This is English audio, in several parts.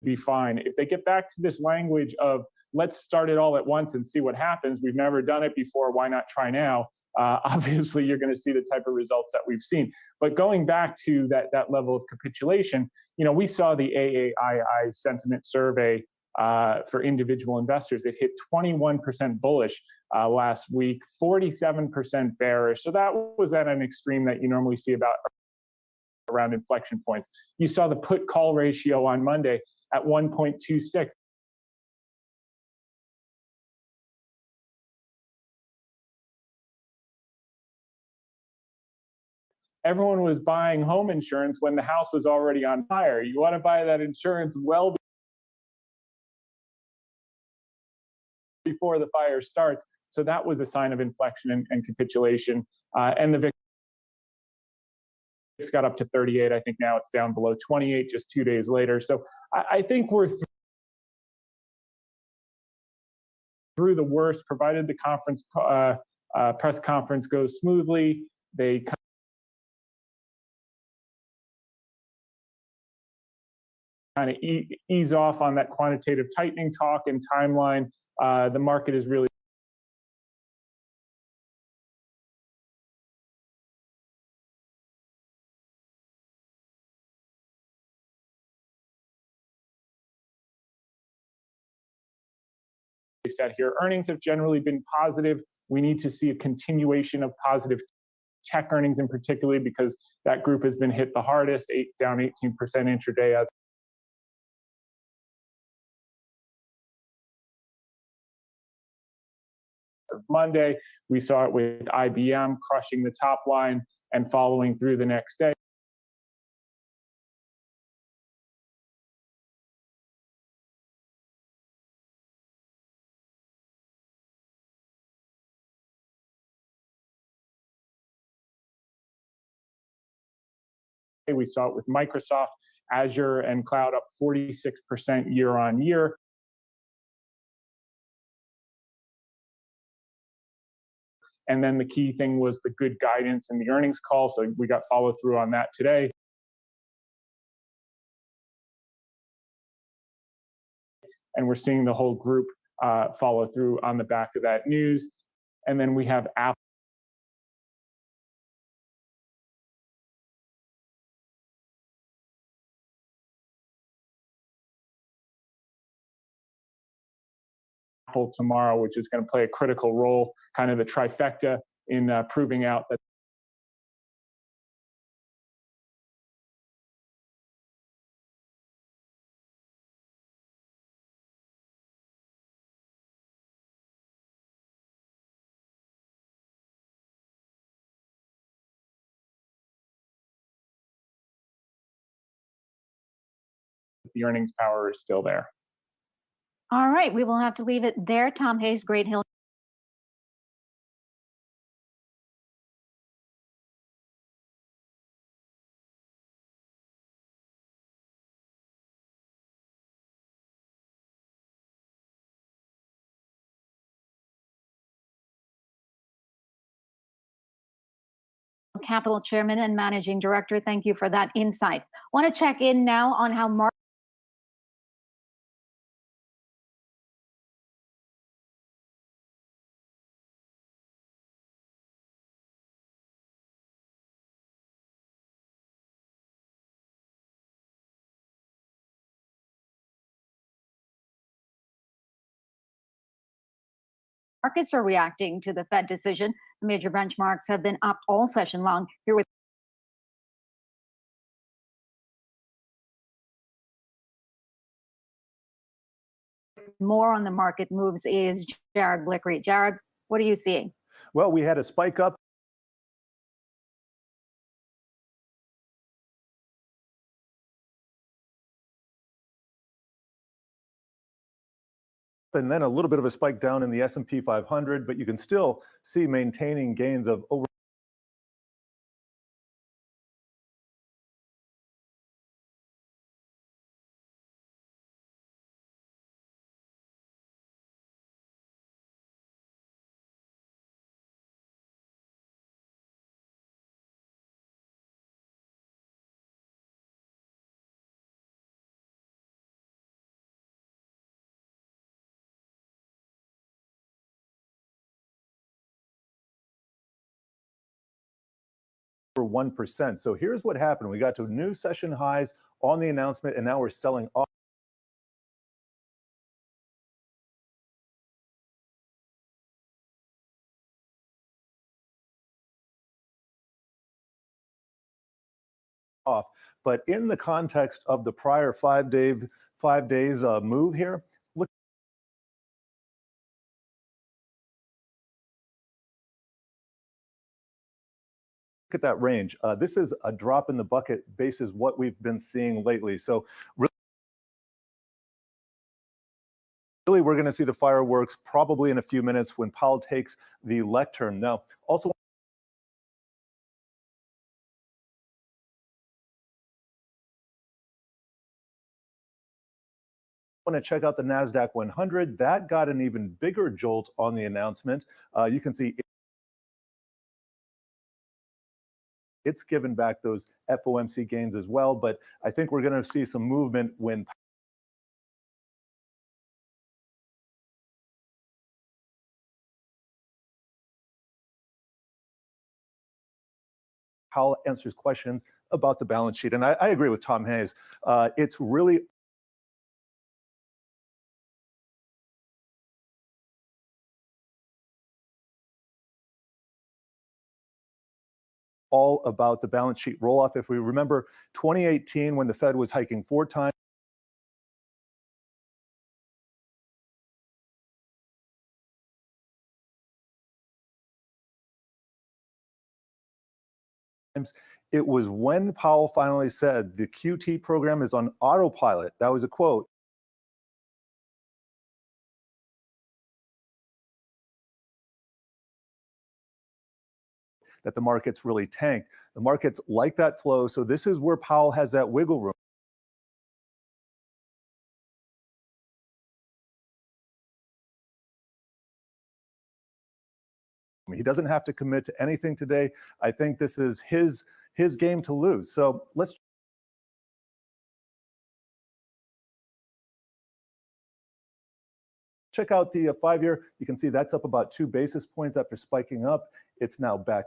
be fine. If they get back to this language of let's start it all at once and see what happens, we've never done it before, why not try now? Obviously, you're going to see the type of results that we've seen. But going back to that level of capitulation, we saw the AAII sentiment survey for individual investors. It hit 21% bullish last week, 47% bearish. So that was at an extreme that you normally see about around inflection points. You saw the put call ratio on Monday at 1.26. Everyone was buying home insurance when the house was already on fire. You want to buy that insurance well before the fire starts. So that was a sign of inflection and capitulation. And the VIX got up to 38. I think now it's down below 28 just 2 days later. So I think we're through the worst, provided the press conference goes smoothly. They kind of ease off on that quantitative tightening talk and timeline. The market is really said here. Earnings have generally been positive. We need to see a continuation of positive tech earnings in particular because that group has been hit the hardest, down 18% intraday as of Monday. We saw it with IBM crushing the top line and following through the next day. We saw it with Microsoft, Azure, and cloud up 46% year on year. And then the key thing was the good guidance in the earnings call. So we got follow through on that today. And we're seeing the whole group follow through on the back of that news. And then we have Apple. Tomorrow, which is going to play a critical role, kind of the trifecta in proving out that the earnings power is still there. All right, we will have to leave it there. Tom Hayes, Great Hill. Capital Chairman and Managing Director, thank you for that insight. Want to check in now on how market markets are reacting to the Fed decision. The major benchmarks have been up all session long. Here with more on the market moves is Jared Blickery. Jared, what are you seeing? Well, we had a spike up and then a little bit of a spike down in the S&P 500, but you can still see maintaining gains of over 1%. So here's what happened. We got to new session highs on the announcement, and now we're selling off. But in the context of the prior 5 days move here, look at that range. This is a drop in the bucket basis what we've been seeing lately. So really, we're going to see the fireworks probably in a few minutes when Powell takes the lectern. Now, also want to check out the NASDAQ 100. That got an even bigger jolt on the announcement. You can see it's given back those FOMC gains as well, but I think we're going to see some movement when Powell answers questions about the balance sheet. And I agree with Tom Hayes. It's really all about the balance sheet roll-off. If we remember 2018, when the Fed was hiking 4 times, it was when Powell finally said the QT program is on autopilot. That was a quote. That the markets really tanked. The markets like that flow. So this is where Powell has that wiggle room. He doesn't have to commit to anything today. I think this is his game to lose. So let's check out the 5-year. You can see that's up about 2 basis points after spiking up. It's now back.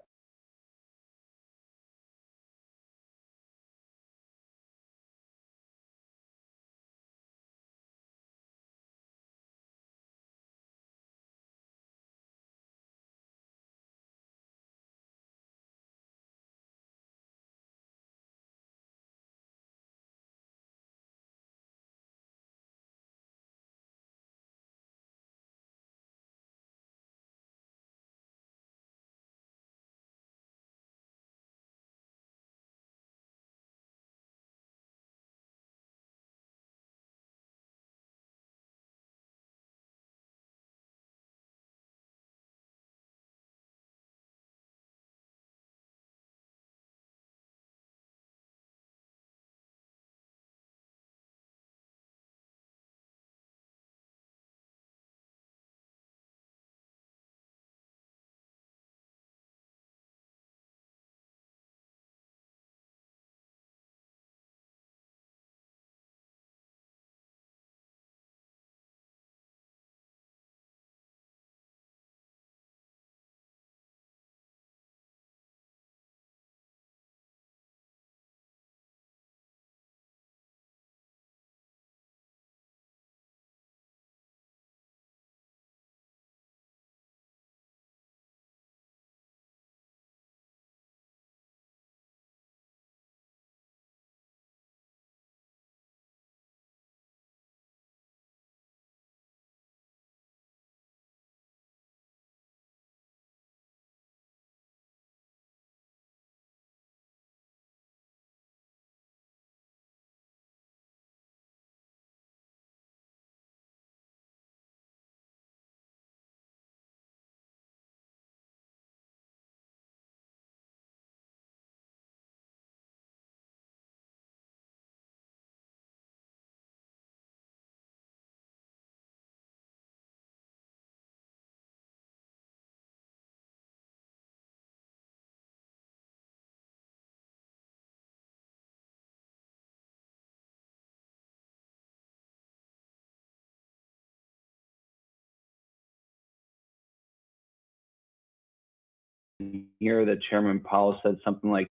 Here, that Chairman Powell said something like,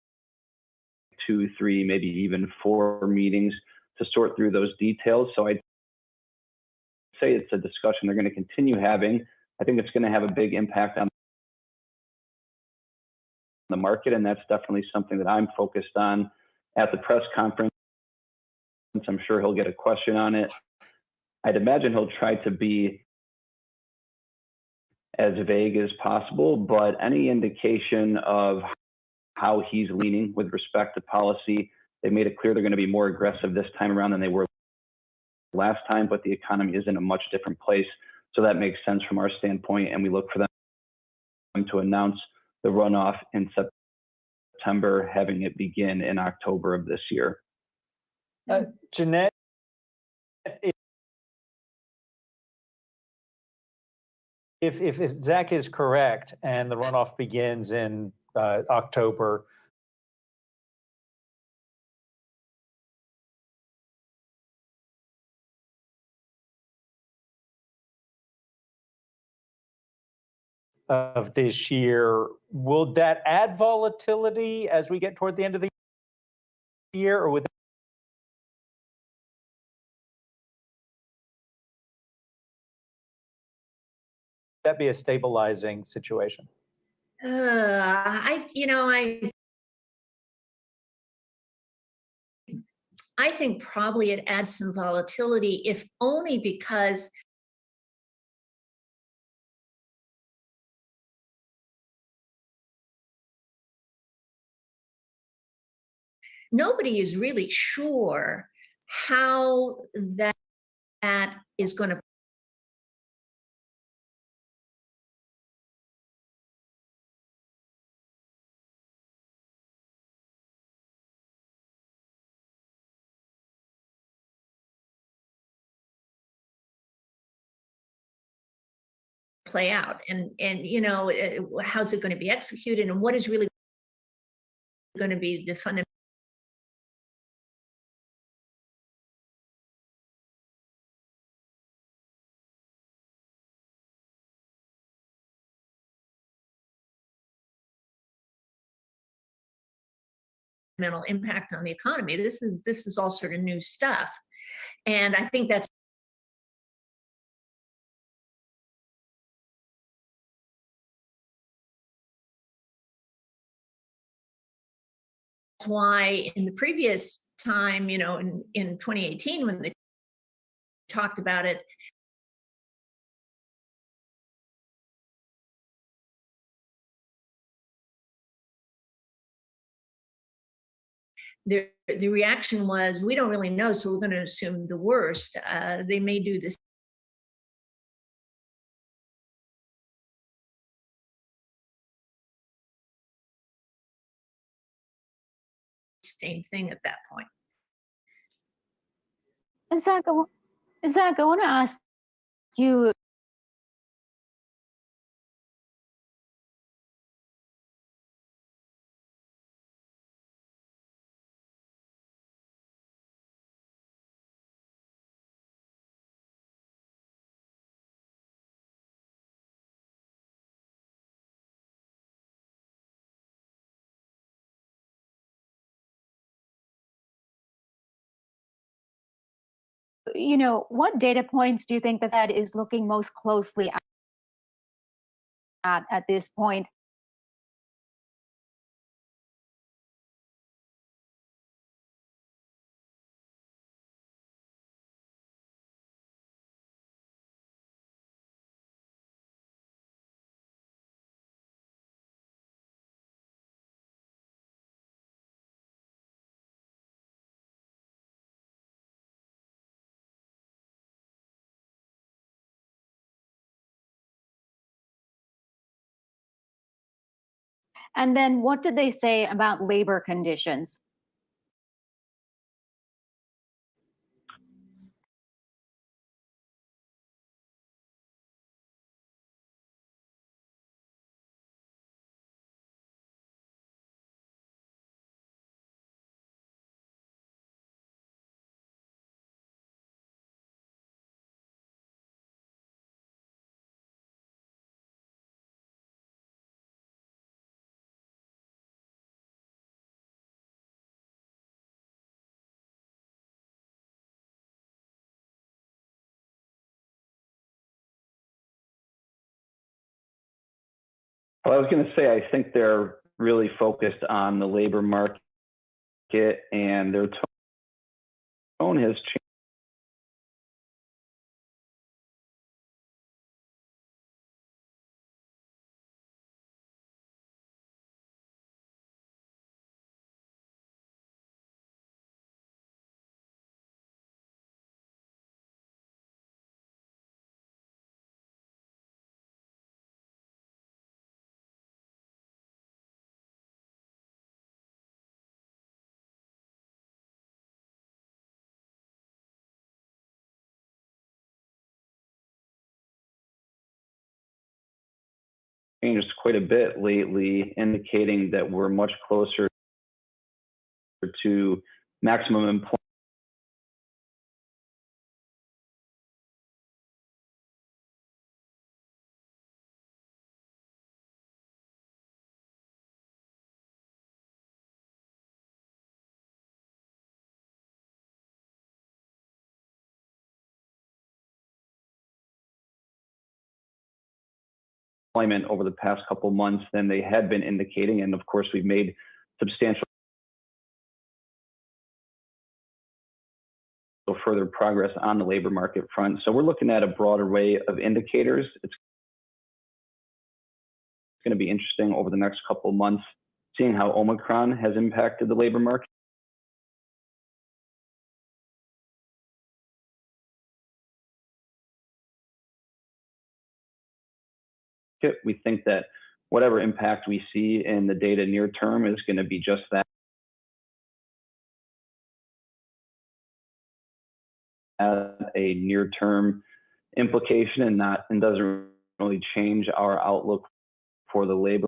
2, 3, maybe even 4 meetings to sort through those details. So I'd say it's a discussion they're going to continue having. I think it's going to have a big impact on the market, and that's definitely something that I'm focused on at the press conference. I'm sure he'll get a question on it. I'd imagine he'll try to be as vague as possible, but any indication of how he's leaning with respect to policy, they made it clear they're going to be more aggressive this time around than they were last time, but the economy is in a much different place. So that makes sense from our standpoint, and we look for them to announce the runoff in September, having it begin in October of this year. Jeanette, if Zach is correct and the runoff begins in October, of this year, will that add volatility as we get toward the end of the year, or would that be a stabilizing situation? I think probably it adds some volatility, if only because nobody is really sure how that is going to play out, and how's it going to be executed, and what is really going to be the fundamental impact on the economy. This is all sort of new stuff, and I think that's why in the previous time, in 2018, when they talked about it, the reaction was, we don't really know, so we're going to assume the worst. They may do this same thing at that point. Zach, I want to ask you, what data points do you think that Fed is looking most closely at this point? And then what did they say about labor conditions? Well, I was going to say, I think they're really focused on the labor market, and their tone has changed. Quite a bit lately, indicating that we're much closer to maximum employment over the past couple of months than they had been indicating. And of course, we've made substantial further progress on the labor market front. So we're looking at a broader array of indicators. It's going to be interesting over the next couple of months, seeing how Omicron has impacted the labor market. We think that whatever impact we see in the data near term is going to be just that, a near-term implication, and doesn't really change our outlook for the labor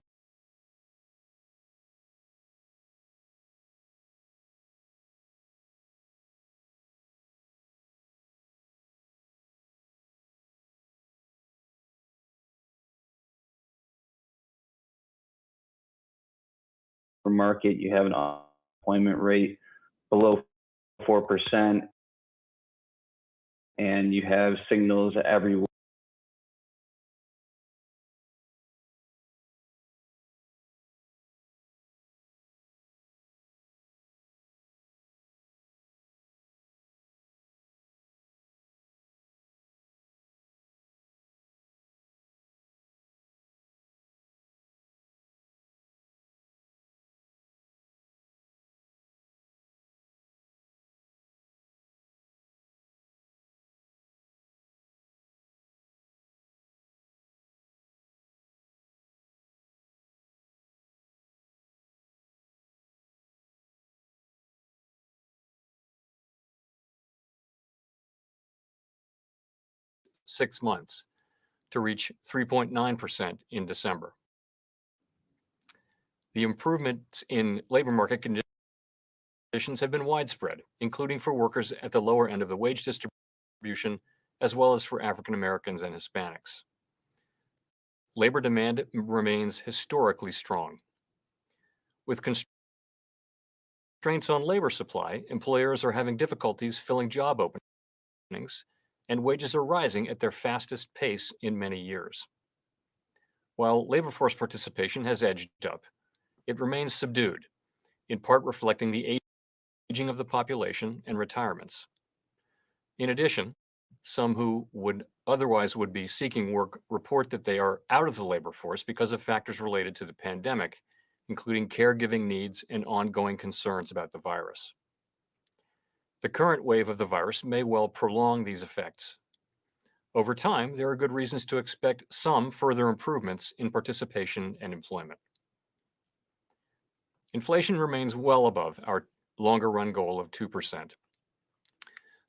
market. You have an unemployment rate below 4%, and you have signals everywhere (6 months) to reach 3.9% in December. The improvements in labor market conditions have been widespread, including for workers at the lower end of the wage distribution, as well as for African Americans and Hispanics. Labor demand remains historically strong. With constraints on labor supply, employers are having difficulties filling job openings, and wages are rising at their fastest pace in many years. While labor force participation has edged up, it remains subdued, in part reflecting the aging of the population and retirements. In addition, some who would otherwise be seeking work report that they are out of the labor force because of factors related to the pandemic, including caregiving needs and ongoing concerns about the virus. The current wave of the virus may well prolong these effects. Over time, there are good reasons to expect some further improvements in participation and employment. Inflation remains well above our longer-run goal of 2%.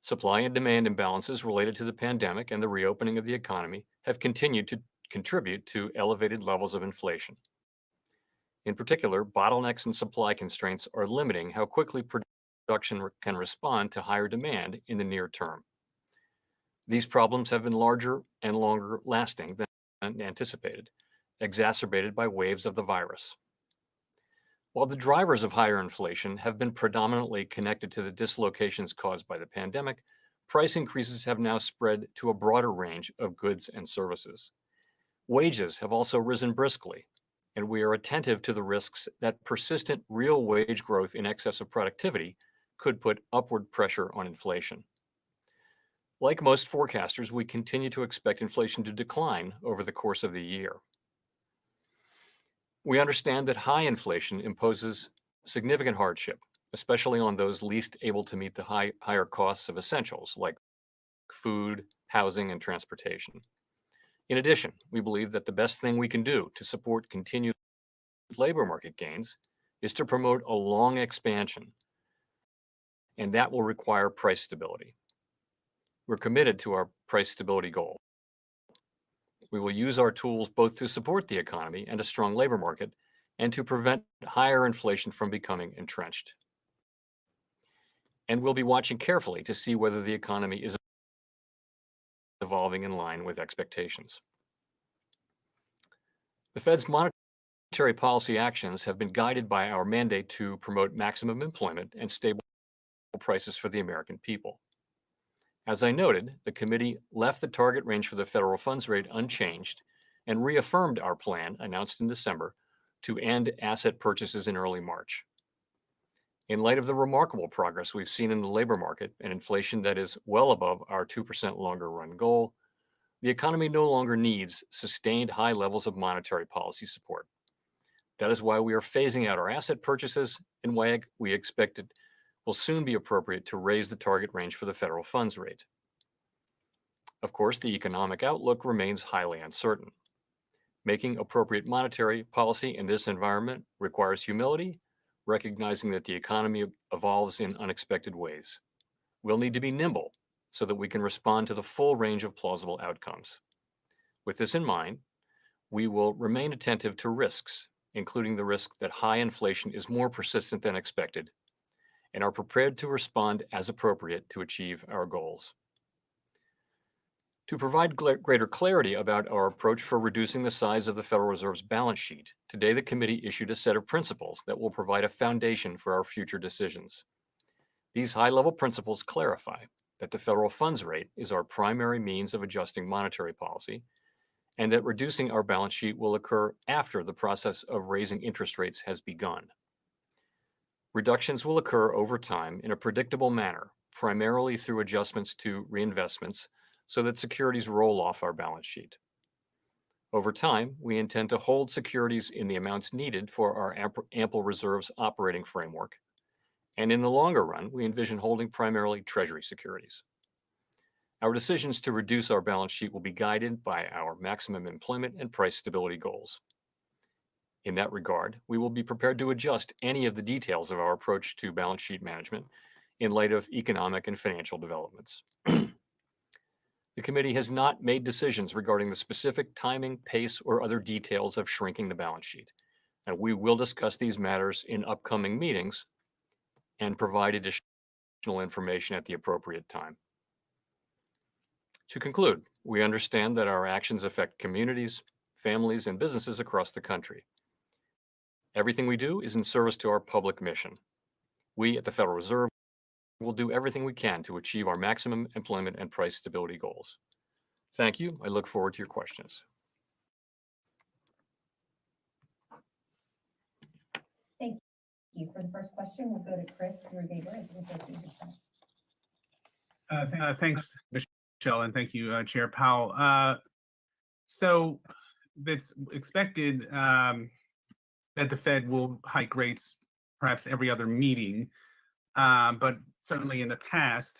Supply and demand imbalances related to the pandemic and the reopening of the economy have continued to contribute to elevated levels of inflation. In particular, bottlenecks and supply constraints are limiting how quickly production can respond to higher demand in the near term. These problems have been larger and longer lasting than anticipated, exacerbated by waves of the virus. While the drivers of higher inflation have been predominantly connected to the dislocations caused by the pandemic, price increases have now spread to a broader range of goods and services. Wages have also risen briskly, and we are attentive to the risks that persistent real wage growth in excess of productivity could put upward pressure on inflation. Like most forecasters, we continue to expect inflation to decline over the course of the year. We understand that high inflation imposes significant hardship, especially on those least able to meet the higher costs of essentials like food, housing, and transportation. In addition, we believe that the best thing we can do to support continued labor market gains is to promote a long expansion, and that will require price stability. We're committed to our price stability goal. We will use our tools both to support the economy and a strong labor market and to prevent higher inflation from becoming entrenched. And we'll be watching carefully to see whether the economy is evolving in line with expectations. The Fed's monetary policy actions have been guided by our mandate to promote maximum employment and stable prices for the American people. As I noted, the committee left the target range for the federal funds rate unchanged and reaffirmed our plan, announced in December, to end asset purchases in early March. In light of the remarkable progress we've seen in the labor market and inflation that is well above our 2% longer run goal, the economy no longer needs sustained high levels of monetary policy support. That is why we are phasing out our asset purchases and why we expect it will soon be appropriate to raise the target range for the federal funds rate. Of course, the economic outlook remains highly uncertain. Making appropriate monetary policy in this environment requires humility, recognizing that the economy evolves in unexpected ways. We'll need to be nimble so that we can respond to the full range of plausible outcomes. With this in mind, we will remain attentive to risks, including the risk that high inflation is more persistent than expected, and are prepared to respond as appropriate to achieve our goals. To provide greater clarity about our approach for reducing the size of the Federal Reserve's balance sheet, today the committee issued a set of principles that will provide a foundation for our future decisions. These high-level principles clarify that the federal funds rate is our primary means of adjusting monetary policy, and that reducing our balance sheet will occur after the process of raising interest rates has begun. Reductions will occur over time in a predictable manner, primarily through adjustments to reinvestments so that securities roll off our balance sheet. Over time, we intend to hold securities in the amounts needed for our ample reserves operating framework. And in the longer run, we envision holding primarily Treasury securities. Our decisions to reduce our balance sheet will be guided by our maximum employment and price stability goals. In that regard, we will be prepared to adjust any of the details of our approach to balance sheet management in light of economic and financial developments. The committee has not made decisions regarding the specific timing, pace, or other details of shrinking the balance sheet, and we will discuss these matters in upcoming meetings and provide additional information at the appropriate time. To conclude, we understand that our actions affect communities, families, and businesses across the country. Everything we do is in service to our public mission. We at the Federal Reserve will do everything we can to achieve our maximum employment and price stability goals. Thank you. I look forward to your questions. Thank you. For the first question, we'll go to Chris Rugaber at the Associated Press. Thanks, Michelle, and thank you, Chair Powell. So it's expected that the Fed will hike rates perhaps every other meeting, but certainly in the past,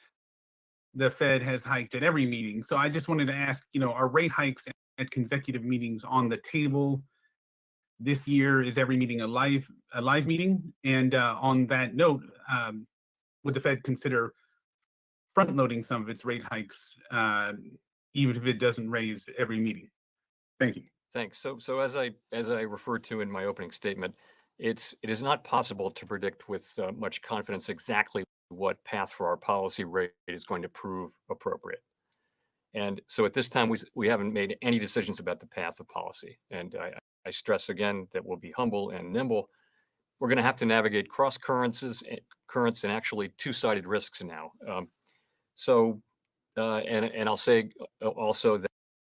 the Fed has hiked at every meeting. So I just wanted to ask, are rate hikes at consecutive meetings on the table this year? Is every meeting a live meeting? And on that note, would the Fed consider front-loading some of its rate hikes, even if it doesn't raise every meeting? Thank you. Thanks. So as I referred to in my opening statement, it is not possible to predict with much confidence exactly what path for our policy rate is going to prove appropriate. And so at this time, we haven't made any decisions about the path of policy. And I stress again that we'll be humble and nimble. We're going to have to navigate cross currents and actually two-sided risks now. And I'll say also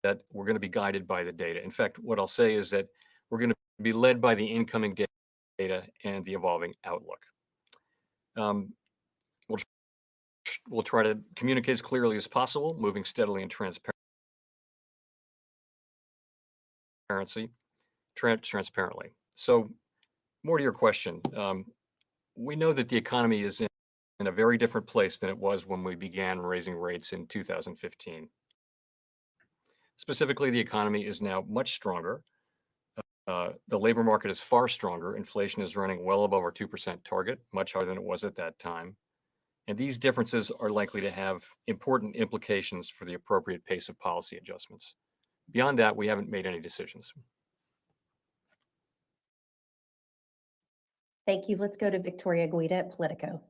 that we're going to be guided by the data. In fact, what I'll say is that we're going to be led by the incoming data and the evolving outlook. We'll try to communicate as clearly as possible, moving steadily and transparently. So, more to your question, we know that the economy is in a very different place than it was when we began raising rates in 2015. Specifically, the economy is now much stronger. The labor market is far stronger. Inflation is running well above our 2% target, much higher than it was at that time. And these differences are likely to have important implications for the appropriate pace of policy adjustments. Beyond that, we haven't made any decisions. Thank you. Let's go to Victoria Guida at Politico.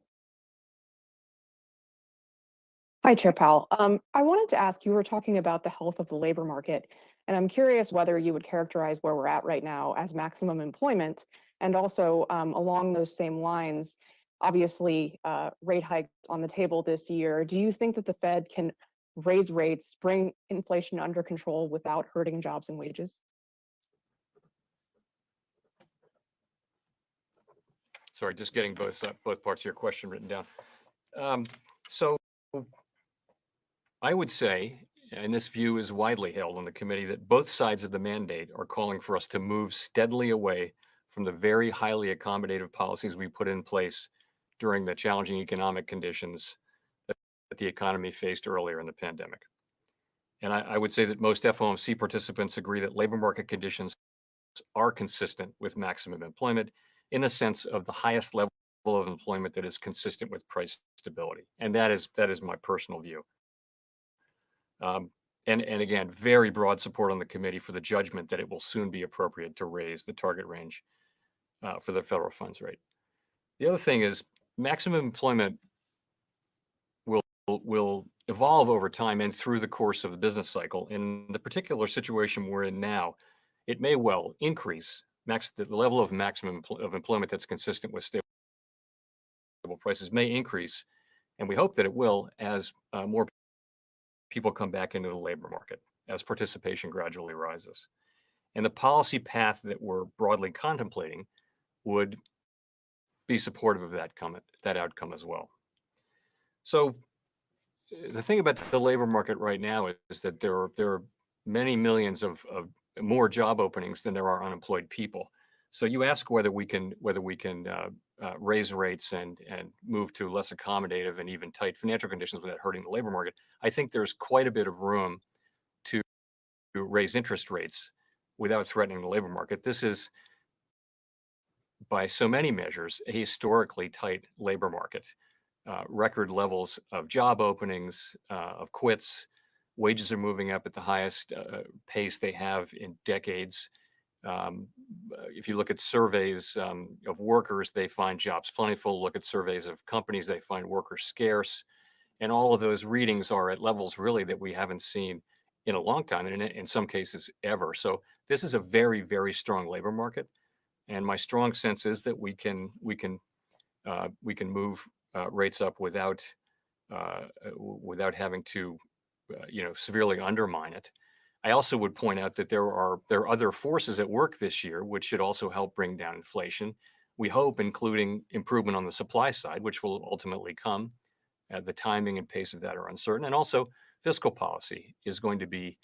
Hi, Chair Powell. I wanted to ask, you were talking about the health of the labor market, and I'm curious whether you would characterize where we're at right now as maximum employment, and also along those same lines, obviously rate hikes on the table this year. Do you think that the Fed can raise rates, bring inflation under control without hurting jobs and wages? Sorry, just getting both parts of your question written down. So I would say, and this view is widely held on the committee, that both sides of the mandate are calling for us to move steadily away from the very highly accommodative policies we put in place during the challenging economic conditions that the economy faced earlier in the pandemic. And I would say that most FOMC participants agree that labor market conditions are consistent with maximum employment in the sense of the highest level of employment that is consistent with price stability. And that is my personal view. And again, very broad support on the committee for the judgment that it will soon be appropriate to raise the target range for the federal funds rate. The other thing is maximum employment will evolve over time and through the course of the business cycle. In the particular situation we're in now, it may well increase the level of maximum of employment that's consistent with stable prices may increase, and we hope that it will as more people come back into the labor market as participation gradually rises. And the policy path that we're broadly contemplating would be supportive of that outcome as well. So the thing about the labor market right now is that there are many millions of more job openings than there are unemployed people. So you ask whether we can raise rates and move to less accommodative and even tight financial conditions without hurting the labor market. I think there's quite a bit of room to raise interest rates without threatening the labor market. This is, by so many measures, a historically tight labor market. Record levels of job openings, of quits. Wages are moving up at the highest pace they have in decades. If you look at surveys of workers, they find jobs plentiful. Look at surveys of companies, they find workers scarce. And all of those readings are at levels really that we haven't seen in a long time, and in some cases ever. So this is a very, very strong labor market. And my strong sense is that we can move rates up without having to severely undermine it. I also would point out that there are other forces at work this year which should also help bring down inflation. We hope, including improvement on the supply side, which will ultimately come. The timing and pace of that are uncertain. And also fiscal policy is going to be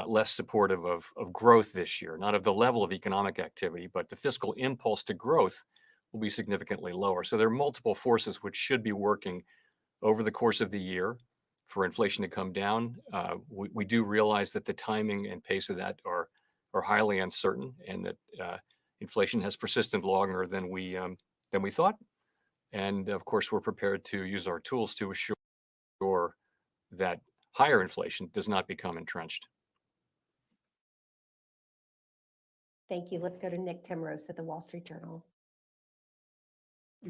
less supportive of growth this year, not of the level of economic activity, but the fiscal impulse to growth will be significantly lower. So there are multiple forces which should be working over the course of the year for inflation to come down. We do realize that the timing and pace of that are highly uncertain, and that inflation has persisted longer than we thought. And of course, we're prepared to use our tools to assure that higher inflation does not become entrenched. Thank you. Let's go to Nick Timrose at the Wall Street Journal.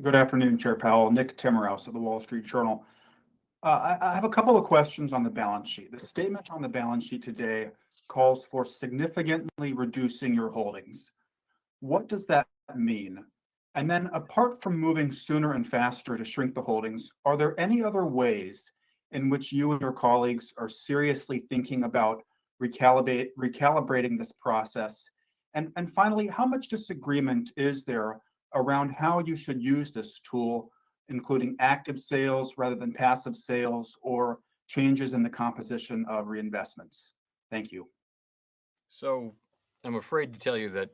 Good afternoon, Chair Powell. Nick Timrose at the Wall Street Journal. I have a couple of questions on the balance sheet. The statement on the balance sheet today calls for significantly reducing your holdings. What does that mean? And then, apart from moving sooner and faster to shrink the holdings, are there any other ways in which you and your colleagues are seriously thinking about recalibrating this process And finally, how much disagreement is there around how you should use this tool, including active sales rather than passive sales, or changes in the composition of reinvestments? Thank you. So I'm afraid to tell you that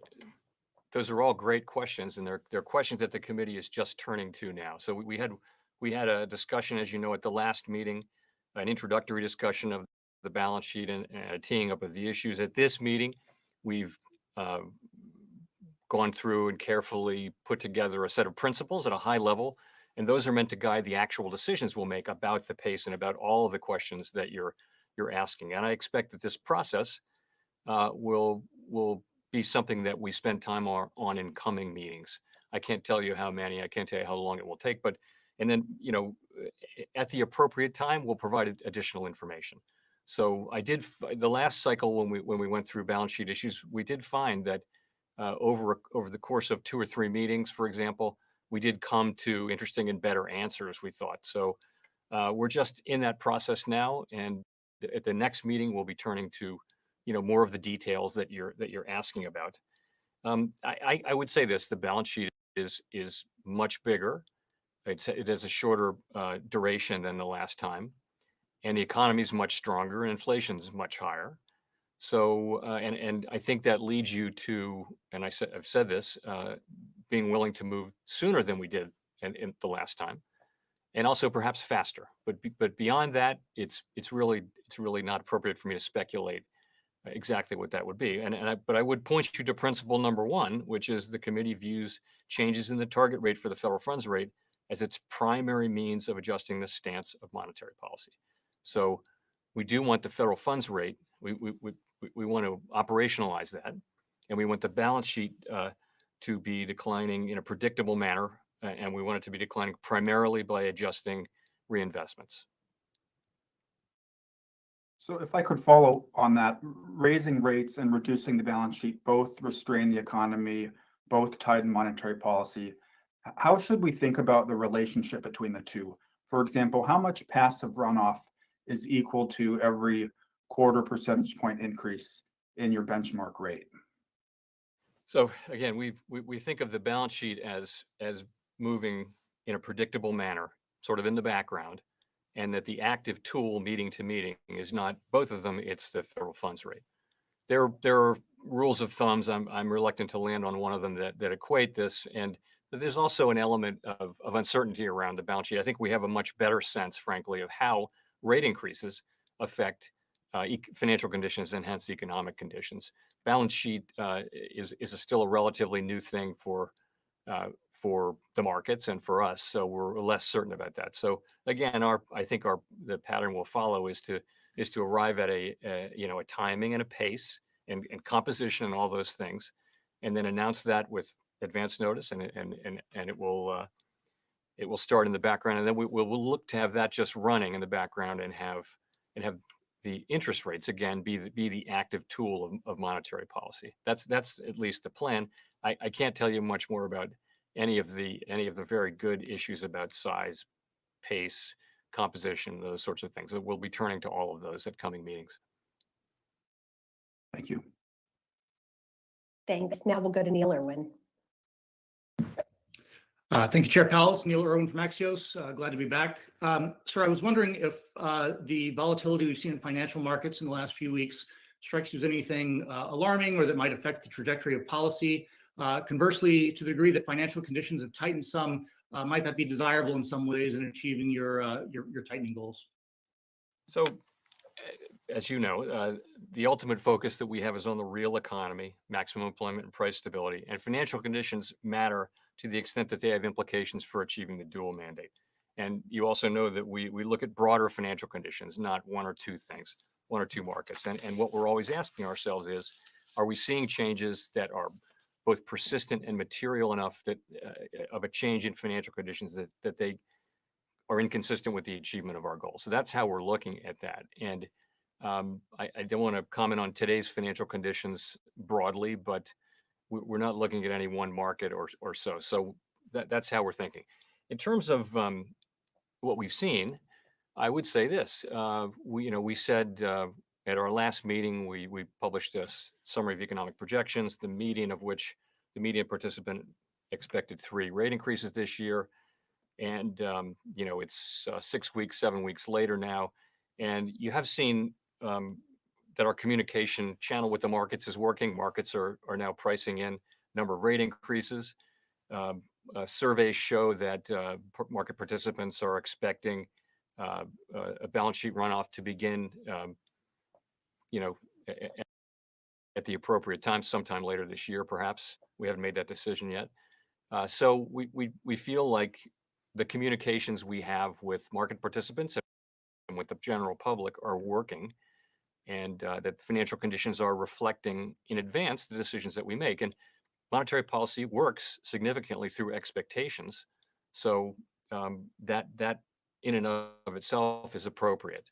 those are all great questions, and they're questions that the committee is just turning to now. So we had a discussion, as you know, at the last meeting, an introductory discussion of the balance sheet and a teeing up of the issues. At this meeting, we've gone through and carefully put together a set of principles at a high level, and those are meant to guide the actual decisions we'll make about the pace and about all of the questions that you're asking. And I expect that this process will be something that we spend time on in coming meetings. I can't tell you how many, I can't tell you how long it will take, but, and then, you know, at the appropriate time, we'll provide additional information. So the last cycle when we went through balance sheet issues, we did find that over the course of 2 or 3 meetings, for example, we did come to interesting and better answers, we thought. So we're just in that process now, and at the next meeting, we'll be turning to, you know, more of the details that you're asking about. I would say this: the balance sheet is much bigger. It has a shorter duration than the last time, and the economy is much stronger, and inflation is much higher. So, and I think that leads you to, and I've said this, being willing to move sooner than we did in the last time, and also perhaps faster. But beyond that, it's really not appropriate for me to speculate exactly what that would be. But I would point you to principle number 1, which is the committee views changes in the target rate for the federal funds rate as its primary means of adjusting the stance of monetary policy. So we do want the federal funds rate. We want to operationalize that, and we want the balance sheet to be declining in a predictable manner, and we want it to be declining primarily by adjusting reinvestments. So if I could follow on that, raising rates and reducing the balance sheet both restrain the economy, both tighten monetary policy. How should we think about the relationship between the two? For example, how much passive runoff is equal to every 1/4 percentage point increase in your benchmark rate? So again, we think of the balance sheet as moving in a predictable manner, sort of in the background, and that the active tool meeting to meeting is not both of them, it's the federal funds rate. There are rules of thumbs. I'm reluctant to land on one of them that equate this, and there's also an element of uncertainty around the balance sheet. I think we have a much better sense, frankly, of how rate increases affect financial conditions and hence economic conditions. Balance sheet is still a relatively new thing for the markets and for us, so we're less certain about that. So again, I think the pattern we'll follow is to arrive at a timing and a pace and composition and all those things, and then announce that with advance notice, and it will start in the background, and then we'll look to have that just running in the background and have the interest rates again be the active tool of monetary policy. That's at least the plan. I can't tell you much more about any of the very good issues about size, pace, composition, those sorts of things. We'll be turning to all of those at coming meetings. Thank you. Thanks. Now we'll go to Neil Irwin. Thank you, Chair Powell. It's Neil Irwin from Axios. Glad to be back. Sir, I was wondering if the volatility we've seen in financial markets in the last few weeks strikes you as anything alarming or that might affect the trajectory of policy. Conversely, to the degree that financial conditions have tightened some, might that be desirable in some ways in achieving your tightening goals? So, as you know, the ultimate focus that we have is on the real economy, maximum employment and price stability, and financial conditions matter to the extent that they have implications for achieving the dual mandate. And you also know that we look at broader financial conditions, not one or two things, one or two markets. And what we're always asking ourselves is, are we seeing changes that are both persistent and material enough that of a change in financial conditions that they are inconsistent with the achievement of our goals? So that's how we're looking at that. And I don't want to comment on today's financial conditions broadly, but we're not looking at any one market or so. So that's how we're thinking. In terms of what we've seen, I would say this: we said At our last meeting, we published a summary of economic projections, the median participant expected 3 rate increases this year. And, it's 6 weeks, 7 weeks later now. And you have seen that our communication channel with the markets is working. Markets are now pricing in number of rate increases. Surveys show that market participants are expecting a balance sheet runoff to begin, at the appropriate time, sometime later this year, perhaps. We haven't made that decision yet. So we feel like the communications we have with market participants and with the general public are working, and that financial conditions are reflecting in advance the decisions that we make. And monetary policy works significantly through expectations. So that in and of itself is appropriate.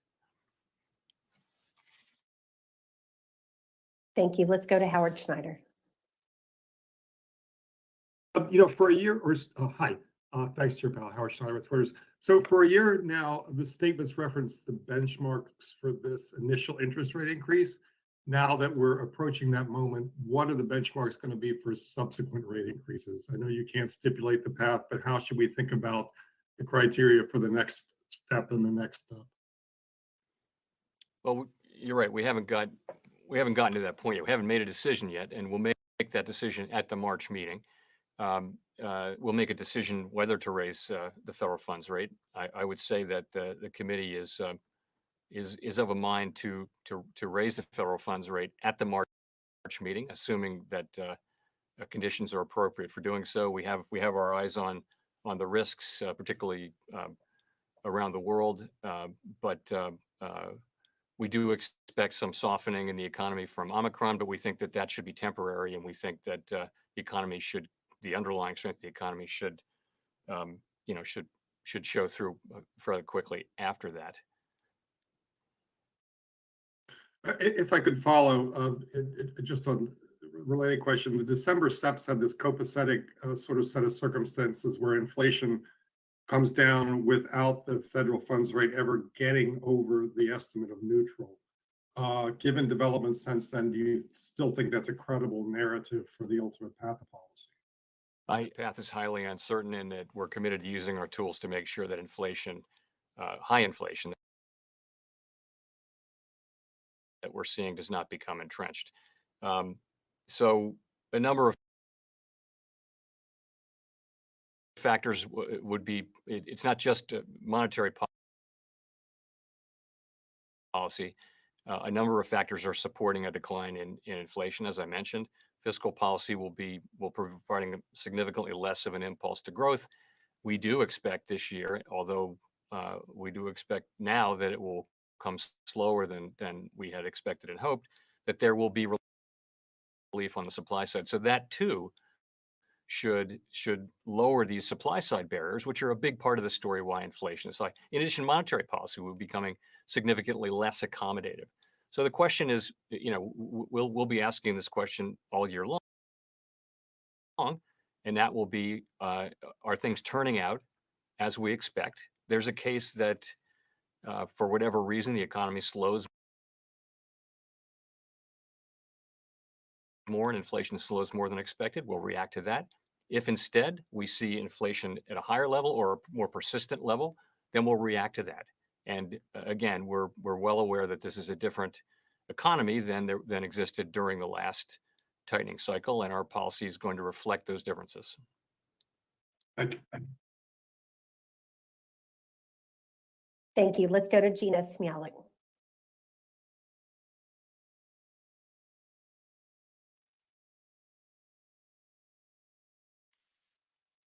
Thank you. Let's go to Howard Schneider. For a year or hi, thanks, Chair Powell. Howard Schneider with Reuters. So for a year now, the statements reference the benchmarks for this initial interest rate increase. Now that we're approaching that moment, what are the benchmarks going to be for subsequent rate increases? I know you can't stipulate the path, but how should we think about the criteria for the next step and the next step? Well, you're right. We haven't gotten to that point yet. We haven't made a decision yet, and we'll make that decision at the March meeting. We'll make a decision whether to raise the federal funds rate. I would say that the committee is of a mind to raise the federal funds rate at the March meeting, assuming that conditions are appropriate for doing so. We have our eyes on the risks, particularly around the world, but we do expect some softening in the economy from Omicron, but we think that should be temporary, and we think that the underlying strength of the economy should show through fairly quickly after that. If I could follow, just on a related question, the December SEPs had this copacetic sort of set of circumstances where inflation comes down without the federal funds rate ever getting over the estimate of neutral. Given developments since then, do you still think that's a credible narrative for the ultimate path of policy? The path is highly uncertain, and that we're committed to using our tools to make sure that high inflation that we're seeing does not become entrenched. So a number of factors would be, it's not just monetary policy. A number of factors are supporting a decline in inflation, as I mentioned. Fiscal policy will providing significantly less of an impulse to growth. We do expect this year, although we do expect now that it will come slower than we had expected and hoped, that there will be relief on the supply side. So that too should lower these supply side barriers, which are a big part of the story why inflation is high. In addition, monetary policy will be becoming significantly less accommodative. So the question is, we'll be asking this question all year long, and that will be, are things turning out as we expect? There's a case that for whatever reason, the economy slows more and inflation slows more than expected. We'll react to that. If instead we see inflation at a higher level or a more persistent level, then we'll react to that. And again, we're well aware that this is a different economy than existed during the last tightening cycle, and our policy is going to reflect those differences. Thank you. Thank you. Let's go to Gina Smialek.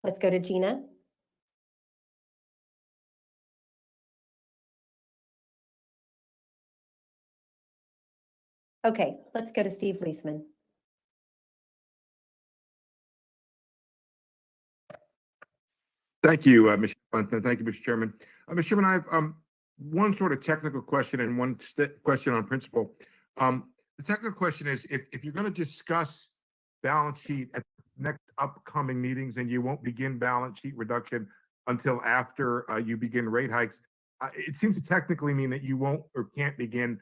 Let's go to Gina. Okay, let's go to Steve Leisman. Thank you, Mr. Clinton. Thank you, Mr. Chairman. Mr. Chairman, I have one sort of technical question and one question on principle. The technical question is, if you're going to discuss balance sheet at next upcoming meetings and you won't begin balance sheet reduction until after you begin rate hikes, it seems to technically mean that you won't or can't begin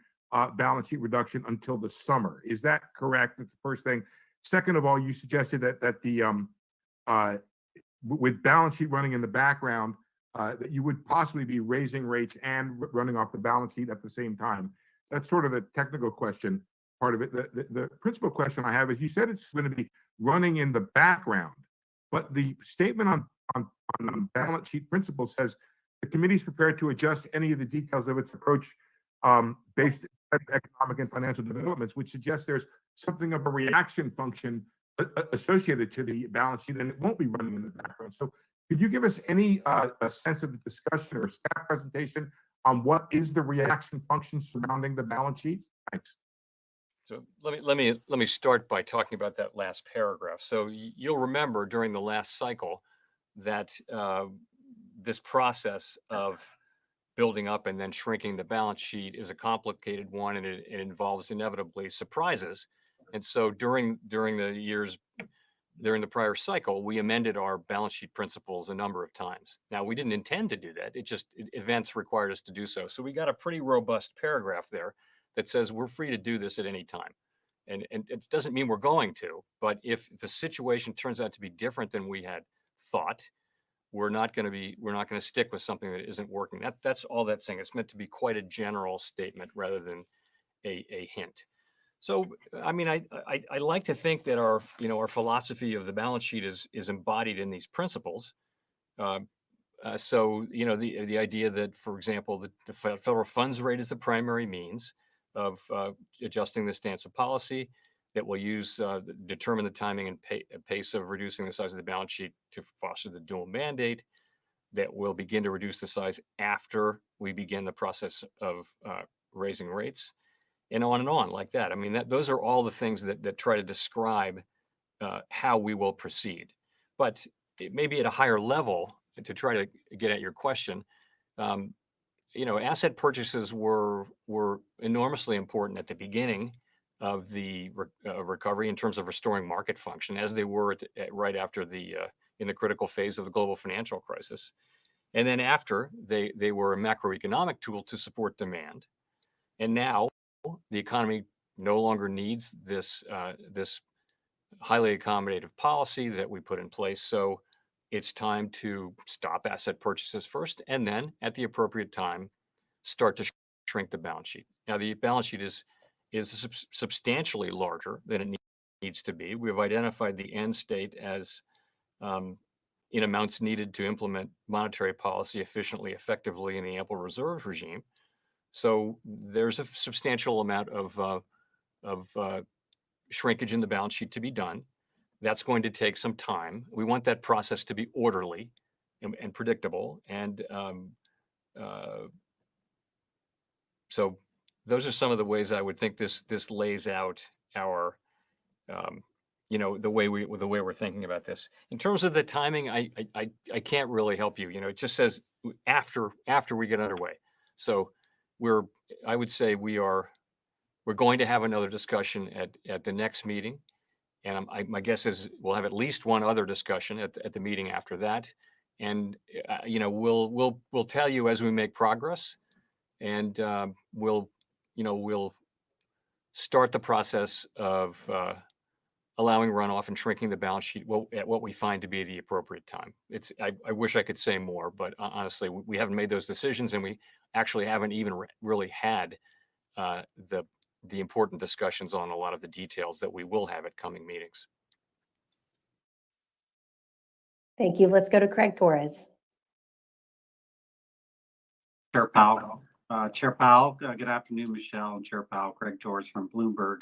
balance sheet reduction until the summer. Is that correct? That's the first thing. Second of all, you suggested that the with balance sheet running in the background, that you would possibly be raising rates and running off the balance sheet at the same time. That's sort of the technical question part of it. The principal question I have is, you said it's going to be running in the background, but the statement on balance sheet principles says the committee is prepared to adjust any of the details of its approach based on economic and financial developments, which suggests there's something of a reaction function associated to the balance sheet, and it won't be running in the background. So could you give us any a sense of the discussion or staff presentation on what is the reaction function surrounding the balance sheet? Thanks. So let me start by talking about that last paragraph. So you'll remember during the last cycle that this process of building up and then shrinking the balance sheet is a complicated one, and it involves inevitably surprises. And so during the prior cycle, we amended our balance sheet principles a number of times. Now, we didn't intend to do that. Events required us to do so. So we got a pretty robust paragraph there that says we're free to do this at any time. And it doesn't mean we're going to, but if the situation turns out to be different than we had thought, we're not going to stick with something that isn't working. That's all that's saying. It's meant to be quite a general statement rather than a hint. So, I mean, I like to think that our philosophy of the balance sheet is embodied in these principles. So, the idea that, for example, the federal funds rate is the primary means of adjusting the stance of policy that will determine the timing and pace of reducing the size of the balance sheet to foster the dual mandate, that will begin to reduce the size after we begin the process of raising rates, and on like that. I mean, those are all the things that try to describe how we will proceed. But it may be at a higher level to try to get at your question. Asset purchases were enormously important at the beginning of the recovery in terms of restoring market function, as they were right after in the critical phase of the global financial crisis. And then after, they were a macroeconomic tool to support demand. And now the economy no longer needs this highly accommodative policy that we put in place. So it's time to stop asset purchases first, and then at the appropriate time, start to shrink the balance sheet. Now, the balance sheet is substantially larger than it needs to be. We have identified the end state as in amounts needed to implement monetary policy efficiently, effectively in the ample reserves regime. So there's a substantial amount of shrinkage in the balance sheet to be done. That's going to take some time. We want that process to be orderly and predictable. And so those are some of the ways I would think this lays out our, the way we're thinking about this. In terms of the timing, I can't really help you. It just says after we get underway. So I would say we're going to have another discussion at the next meeting. And my guess is we'll have at least one other discussion at the meeting after that. And, we'll tell you as we make progress, and we'll start the process of allowing runoff and shrinking the balance sheet at what we find to be the appropriate time. I wish I could say more, but honestly, we haven't made those decisions, and we actually haven't even really had the important discussions on a lot of the details that we will have at coming meetings. Thank you. Let's go to Craig Torres. Chair Powell. Chair Powell, good afternoon, Michelle and Chair Powell. Craig Torres from Bloomberg.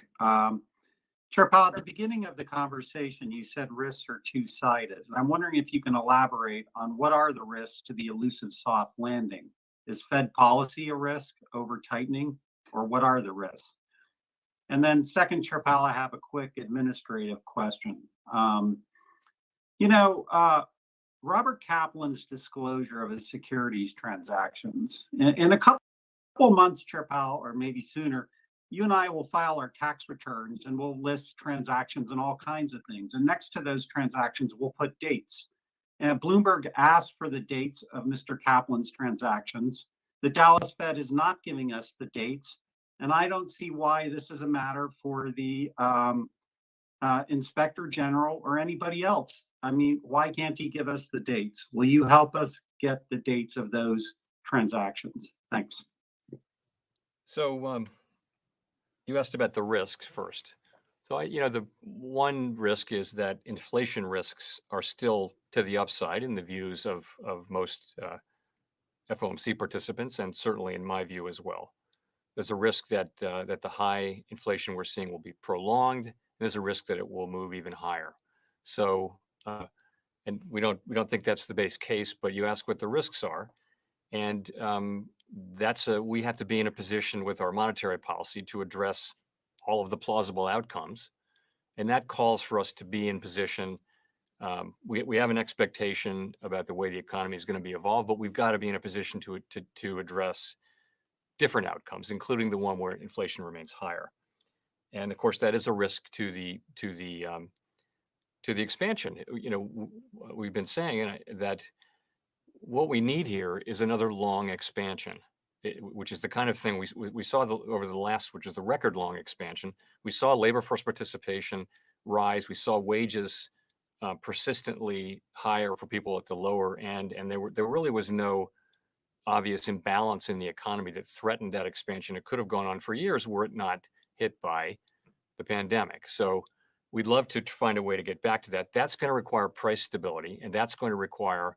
Chair Powell, at the beginning of the conversation, you said risks are two-sided. And I'm wondering if you can elaborate on what are the risks to the elusive soft landing. Is Fed policy a risk, over tightening, or what are the risks? And then second, Chair Powell, I have a quick administrative question. Robert Kaplan's disclosure of his securities transactions, in a couple months, Chair Powell, or maybe sooner, you and I will file our tax returns and we'll list transactions and all kinds of things. And next to those transactions, we'll put dates. And Bloomberg asked for the dates of Mr. Kaplan's transactions. The Dallas Fed is not giving us the dates. And I don't see why this is a matter for the Inspector General or anybody else. I mean, why can't he give us the dates? Will you help us get the dates of those transactions? Thanks. So you asked about the risks first. So the one risk is that inflation risks are still to the upside in the views of most FOMC participants, and certainly in my view as well. There's a risk that that the high inflation we're seeing will be prolonged. And there's a risk that it will move even higher. So, and we don't think that's the base case. But you ask what the risks are, and we have to be in a position with our monetary policy to address all of the plausible outcomes, and that calls for us to be in position. We have an expectation about the way the economy is going to be evolved, but we've got to be in a position to address different outcomes, including the one where inflation remains higher. And of course, that is a risk to the expansion. We've been saying that what we need here is another long expansion, which is the kind of thing we saw over the last, which is the record long expansion. We saw labor force participation rise. We saw wages persistently higher for people at the lower end, and there really was no obvious imbalance in the economy that threatened that expansion. It could have gone on for years were it not hit by the pandemic. So we'd love to find a way to get back to that. That's going to require price stability, and that's going to require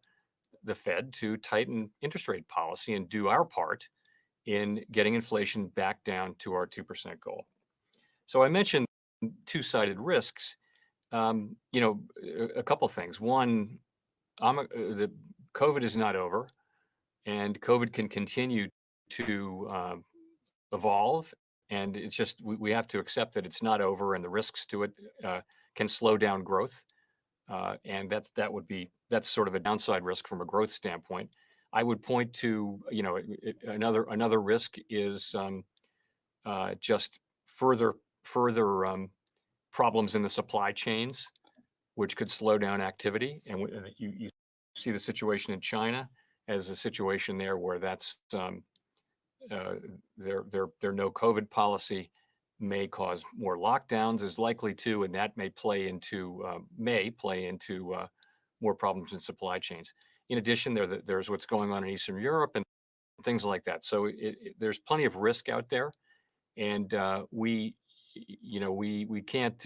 the Fed to tighten interest rate policy and do our part in getting inflation back down to our 2% goal. So I mentioned two-sided risks. A couple things. One, the COVID is not over, and COVID can continue to evolve. And it's just we have to accept that it's not over, and the risks to it can slow down growth. And that's sort of a downside risk from a growth standpoint. I would point to another risk is just further problems in the supply chains, which could slow down activity. And you see the situation in China as a situation there where that's their no COVID policy may cause more lockdowns, is likely to, and that may play into more problems in supply chains. In addition, there's what's going on in Eastern Europe and things like that. So there's plenty of risk out there, and we can't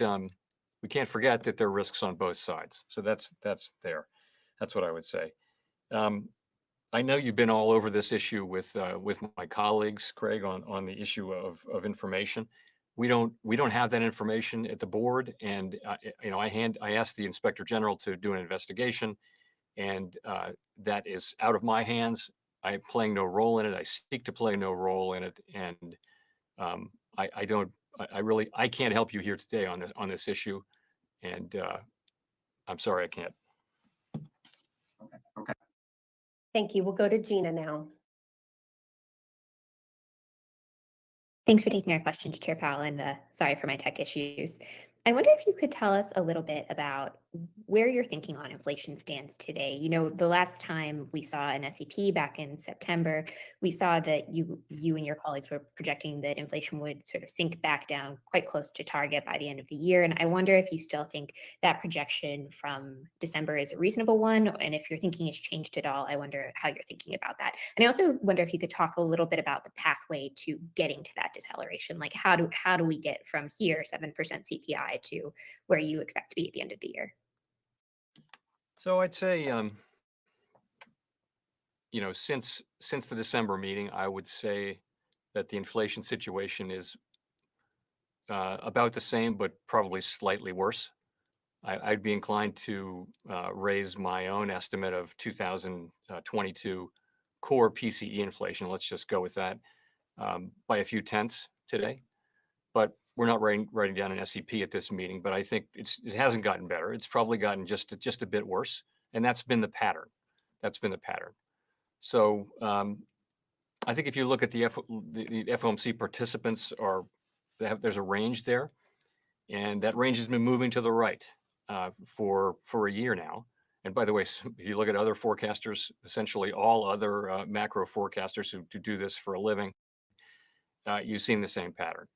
forget that there are risks on both sides. So that's there. That's what I would say. I know you've been all over this issue with my colleagues, Craig, on the issue of information. We don't have that information at the board, and I asked the Inspector General to do an investigation, and that is out of my hands. I am playing no role in it. I seek to play no role in it, and I can't help you here today on this issue, and I'm sorry I can't. Okay. Thank you. We'll go to Gina now. Thanks for taking our questions, Chair Powell, and sorry for my tech issues. I wonder if you could tell us a little bit about where your thinking on inflation stands today. The last time we saw an SEP back in September, we saw that you and your colleagues were projecting that inflation would sort of sink back down quite close to target by the end of the year. And I wonder if you still think that projection from December is a reasonable one, and if your thinking has changed at all, I wonder how you're thinking about that. And I also wonder if you could talk a little bit about the pathway to getting to that deceleration. Like how do we get from here, 7% CPI, to where you expect to be at the end of the year? So I'd say, since the December meeting, I would say that the inflation situation is about the same, but probably slightly worse. I'd be inclined to raise my own estimate of 2022 core PCE inflation. Let's just go with that by a few tenths today. But we're not writing down an SEP at this meeting, but I think it hasn't gotten better. It's probably gotten just a bit worse, and that's been the pattern. So I think if you look at the FOMC participants, there's a range there, and that range has been moving to the right for a year now. And by the way, if you look at other forecasters, essentially all other macro forecasters who do this for a living, you've seen the same pattern.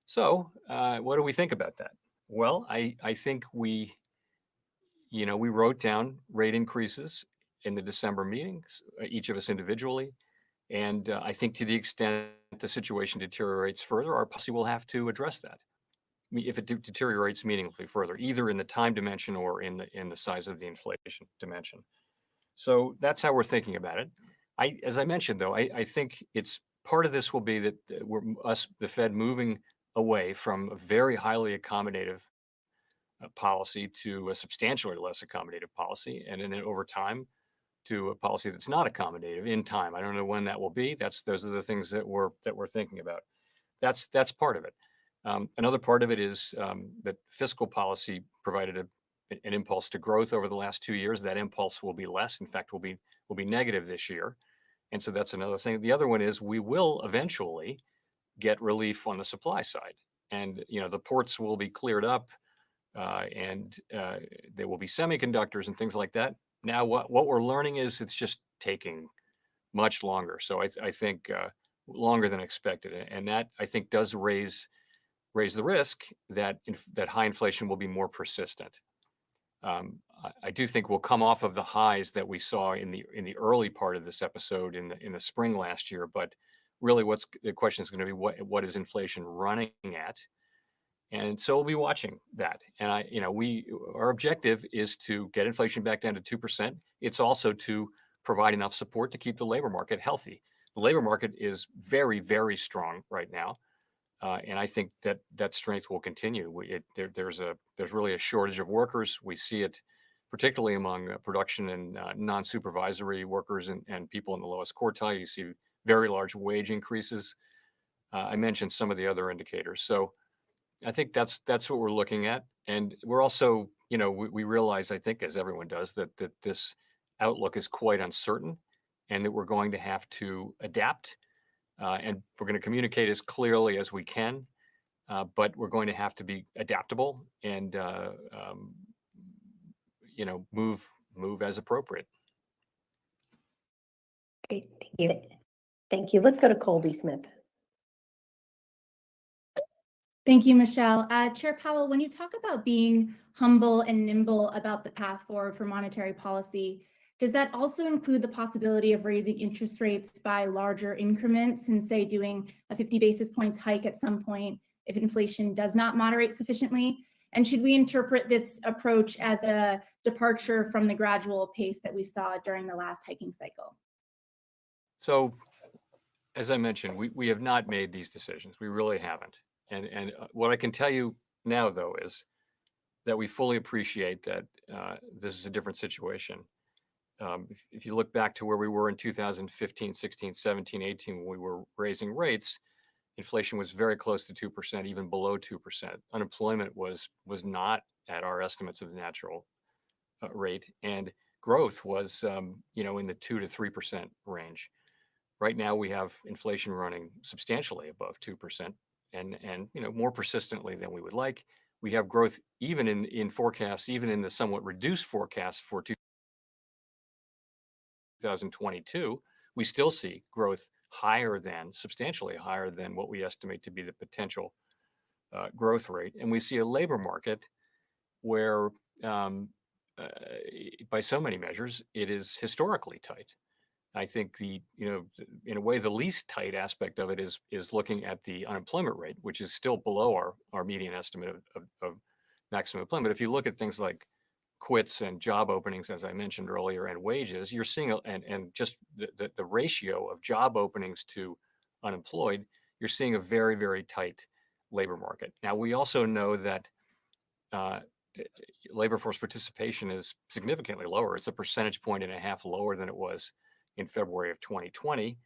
So what do we think about that? Well, I think we wrote down rate increases in the December meetings, each of us individually. And I think to the extent the situation deteriorates further, our policy will have to address that. If it deteriorates meaningfully further, either in the time dimension or in the size of the inflation dimension. So that's how we're thinking about it. As I mentioned, though, I think it's part of this will be that the Fed, moving away from a very highly accommodative policy to a substantially less accommodative policy, and then over time to a policy that's not accommodative in time. I don't know when that will be. Those are the things that we're thinking about. That's part of it. Another part of it is that fiscal policy provided an impulse to growth over the last 2 years. That impulse will be less. In fact, will be negative this year. And so that's another thing. The other one is we will eventually get relief on the supply side, and the ports will be cleared up, and there will be semiconductors and things like that. Now, what we're learning is it's just taking much longer. So I think longer than expected, and that I think does raise the risk that high inflation will be more persistent. I do think we'll come off of the highs that we saw in the early part of this episode in the spring last year, but really the question is going to be what is inflation running at? And so we'll be watching that. And our objective is to get inflation back down to 2%. It's also to provide enough support to keep the labor market healthy. The labor market is very, very strong right now. And I think that strength will continue. There's really a shortage of workers. We see it particularly among production and non-supervisory workers and people in the lowest quartile. You see very large wage increases. I mentioned some of the other indicators. So I think that's what we're looking at. And we're also, we realize, I think, as everyone does, that this outlook is quite uncertain and that we're going to have to adapt. And we're going to communicate as clearly as we can, but we're going to have to be adaptable and move as appropriate. Great, thank you. Thank you. Let's go to Colby Smith. Thank you, Michelle. Chair Powell, when you talk about being humble and nimble about the path forward for monetary policy, does that also include the possibility of raising interest rates by larger increments and, say, doing a 50 basis points hike at some point if inflation does not moderate sufficiently? And should we interpret this approach as a departure from the gradual pace that we saw during the last hiking cycle? So, as I mentioned, we have not made these decisions. We really haven't. And what I can tell you now, though, is that we fully appreciate that this is a different situation. If you look back to where we were in 2015, 16, 17, 18, when we were raising rates, inflation was very close to 2%, even below 2%. Unemployment was not at our estimates of the natural rate, and growth was in the 2 to 3% range. Right now, we have inflation running substantially above 2%, and more persistently than we would like. We have growth even in forecasts, even in the somewhat reduced forecasts for 2022. We still see growth substantially higher than what we estimate to be the potential growth rate. And we see a labor market where, by so many measures, it is historically tight. I think in a way, the least tight aspect of it is looking at the unemployment rate, which is still below our median estimate of maximum employment. If you look at things like quits and job openings, as I mentioned earlier, and wages, you're seeing, and just the ratio of job openings to unemployed, you're seeing a very, very tight labor market. Now, we also know that labor force participation is significantly lower. It's 1.5 percentage points lower than it was in February of 2020.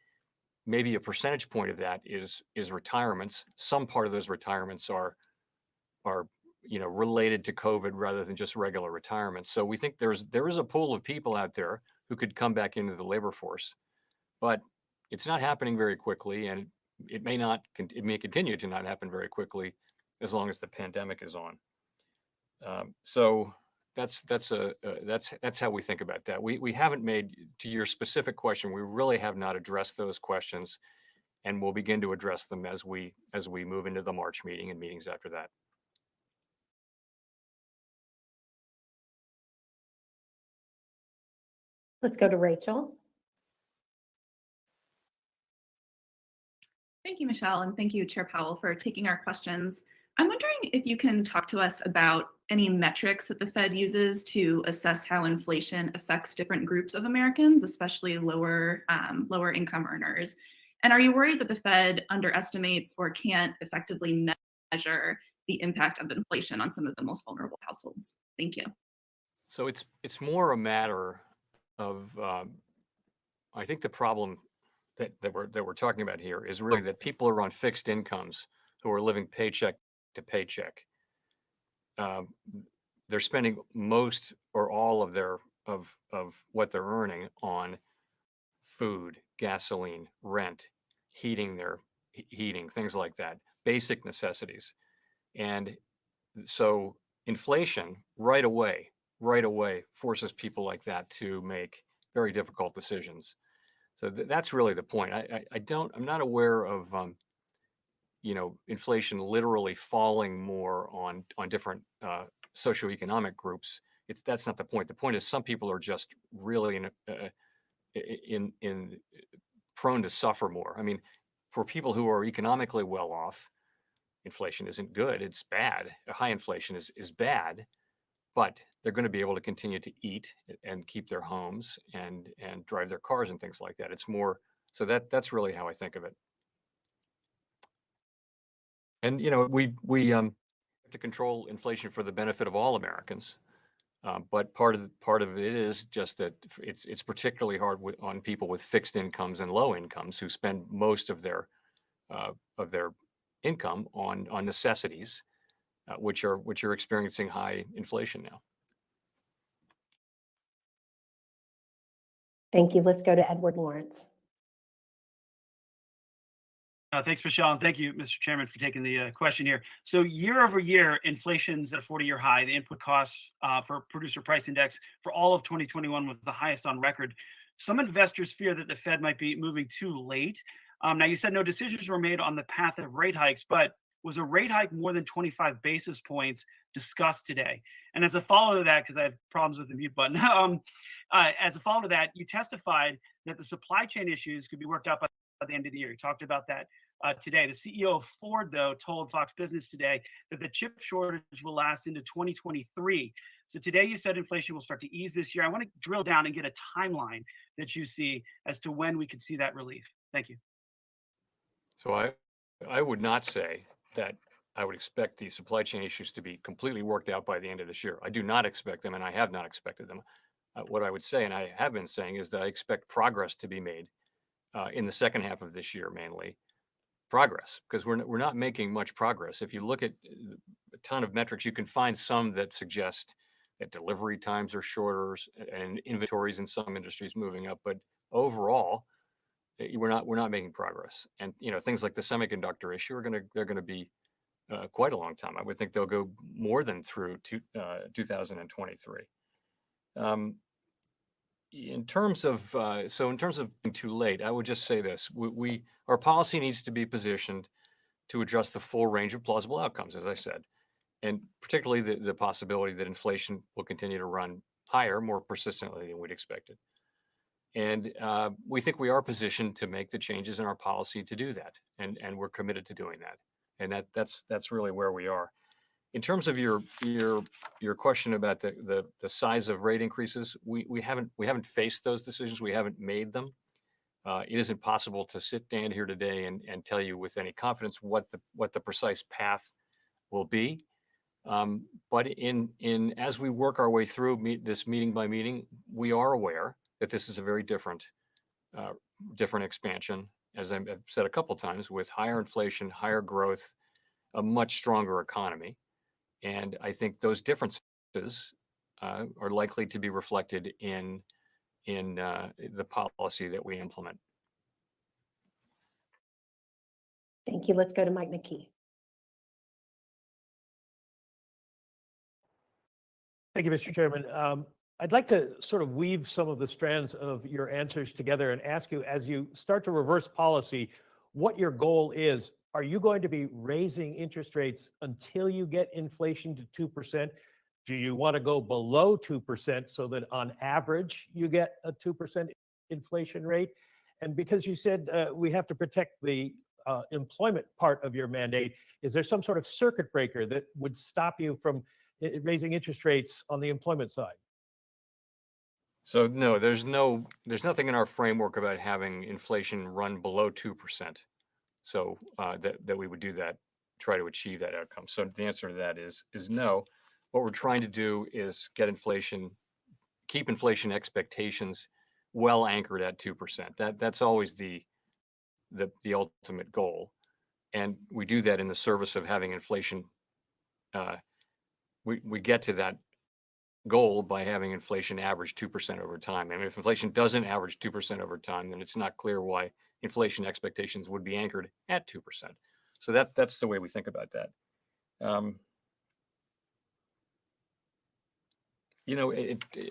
Maybe 1 percentage point of that is retirements. Some part of those retirements are related to COVID rather than just regular retirements. So we think there is a pool of people out there who could come back into the labor force, but it's not happening very quickly, and it may continue to not happen very quickly as long as the pandemic is on. So that's how we think about that. We haven't made, to your specific question, we really have not addressed those questions, and we'll begin to address them as we move into the March meeting and meetings after that. Let's go to Rachel. Thank you, Michelle, and thank you, Chair Powell, for taking our questions. I'm wondering if you can talk to us about any metrics that the Fed uses to assess how inflation affects different groups of Americans, especially lower income earners. And are you worried that the Fed underestimates or can't effectively measure the impact of inflation on some of the most vulnerable households? Thank you. So it's more a matter of I think the problem that we're talking about here is really that people are on fixed incomes who are living paycheck to paycheck. They're spending most or all of their of what they're earning on food, gasoline, rent, heating, things like that, basic necessities. And so inflation right away forces people like that to make very difficult decisions. So that's really the point. I'm not aware of inflation literally falling more on different socioeconomic groups. That's not the point. The point is some people are just really in prone to suffer more. I mean, for people who are economically well off, inflation isn't good. It's bad. High inflation is bad, but they're going to be able to continue to eat and keep their homes and drive their cars and things like that. It's more so that's really how I think of it. And we have to control inflation for the benefit of all Americans, but part of it is just that it's particularly hard on people with fixed incomes and low incomes who spend most of their income on necessities, which are experiencing high inflation now. Thank you. Let's go to Edward Lawrence. Thanks, Michelle, and thank you, Mr. Chairman, for taking the question here. So year over year, inflation's at a 40-year high. The input costs for producer price index for all of 2021 was the highest on record. Some investors fear that the Fed might be moving too late. Now, you said no decisions were made on the path of rate hikes, but was a rate hike more than 25 basis points discussed today? And as a follow to that, because I have problems with the mute button, as a follow to that, you testified that the supply chain issues could be worked out by the end of the year. You talked about that today. The CEO of Ford, though, told Fox Business today that the chip shortage will last into 2023. So today you said inflation will start to ease this year. I want to drill down and get a timeline that you see as to when we could see that relief. Thank you. So I would not say that I would expect the supply chain issues to be completely worked out by the end of this year. I do not expect them, and I have not expected them. What I would say, and I have been saying, is that I expect progress to be made in the second half of this year, mainly progress, because we're not making much progress. If you look at a ton of metrics, you can find some that suggest that delivery times are shorter and inventories in some industries moving up, but overall, we're not making progress. And things like the semiconductor issue they're going to be quite a long time. I would think they'll go more than through 2023. In terms of being too late, I would just say this: our policy needs to be positioned to address the full range of plausible outcomes, as I said, and particularly the possibility that inflation will continue to run higher more persistently than we'd expected. And we think we are positioned to make the changes in our policy to do that, and we're committed to doing that. And that's really where we are. In terms of your question about the size of rate increases, we haven't faced those decisions. We haven't made them. It isn't possible to sit down here today and tell you with any confidence what the precise path will be. But as we work our way through this meeting by meeting, we are aware that this is a very different expansion, as I've said a couple times, with higher inflation, higher growth, a much stronger economy. And I think those differences are likely to be reflected in the policy that we implement. Thank you. Let's go to Mike McKee. Thank you, Mr. Chairman. I'd like to sort of weave some of the strands of your answers together and ask you, as you start to reverse policy, what your goal is. Are you going to be raising interest rates until you get inflation to 2%? Do you want to go below 2% so that on average you get a 2% inflation rate? And because you said we have to protect the employment part of your mandate, is there some sort of circuit breaker that would stop you from raising interest rates on the employment side? So no, there's nothing in our framework about having inflation run below 2%. So that we would do that, try to achieve that outcome. So the answer to that is no. What we're trying to do is keep inflation expectations well anchored at 2%. That's always the ultimate goal, and we do that in the service of having inflation. We get to that goal by having inflation average 2% over time. And if inflation doesn't average 2% over time, then it's not clear why inflation expectations would be anchored at 2%. So that's the way we think about that.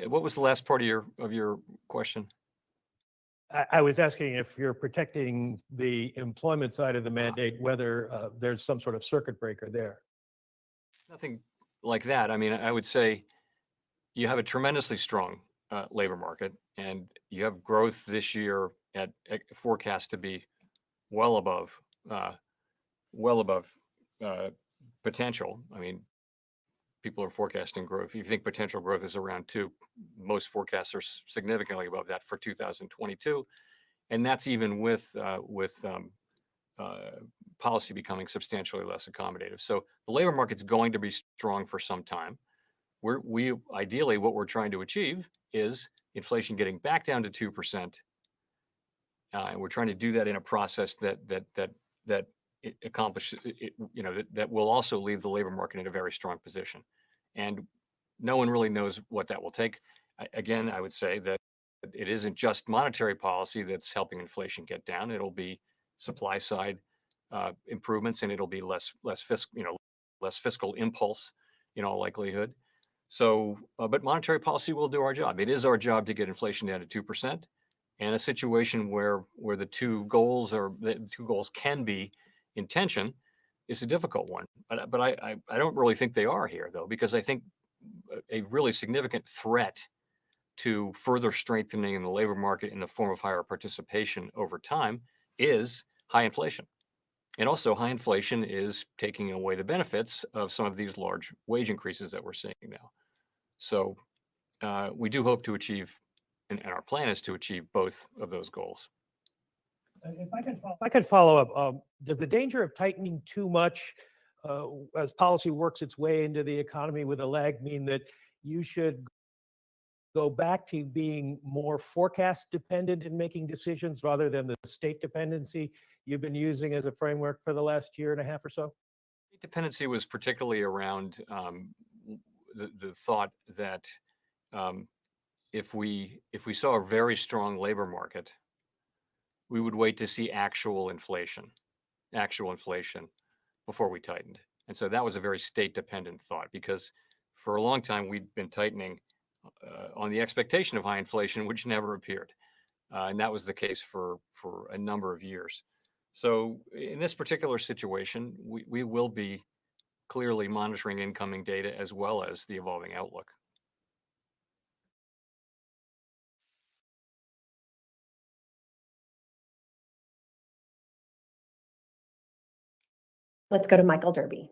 What was the last part of your question? I was asking if you're protecting the employment side of the mandate, whether there's some sort of circuit breaker there. Nothing like that. I mean, I would say you have a tremendously strong labor market, and you have growth this year at forecast to be well above potential. I mean, people are forecasting growth. If you think potential growth is around 2, most forecasts are significantly above that for 2022, and that's even with policy becoming substantially less accommodative. So the labor market's going to be strong for some time. We ideally, what we're trying to achieve is inflation getting back down to 2%, and we're trying to do that in a process that accomplishes that will also leave the labor market in a very strong position. And no one really knows what that will take. Again, I would say that it isn't just monetary policy that's helping inflation get down. It'll be supply side improvements, and it'll be less fiscal impulse in all likelihood. So, but monetary policy will do our job. It is our job to get inflation down to 2%, and a situation where the two goals can be in tension is a difficult one. But I don't really think they are here, though, because I think a really significant threat to further strengthening in the labor market in the form of higher participation over time is high inflation. And also high inflation is taking away the benefits of some of these large wage increases that we're seeing now. So we do hope to achieve, and our plan is to achieve both of those goals. If I could follow up, does the danger of tightening too much as policy works its way into the economy with a lag mean that you should go back to being more forecast dependent in making decisions rather than the state dependency you've been using as a framework for the last year and a half or so? State dependency was particularly around the thought that if we saw a very strong labor market, we would wait to see actual inflation before we tightened. And so that was a very state dependent thought, because for a long time we'd been tightening on the expectation of high inflation, which never appeared. And that was the case for a number of years. So in this particular situation, we will be clearly monitoring incoming data as well as the evolving outlook. Let's go to Michael Derby.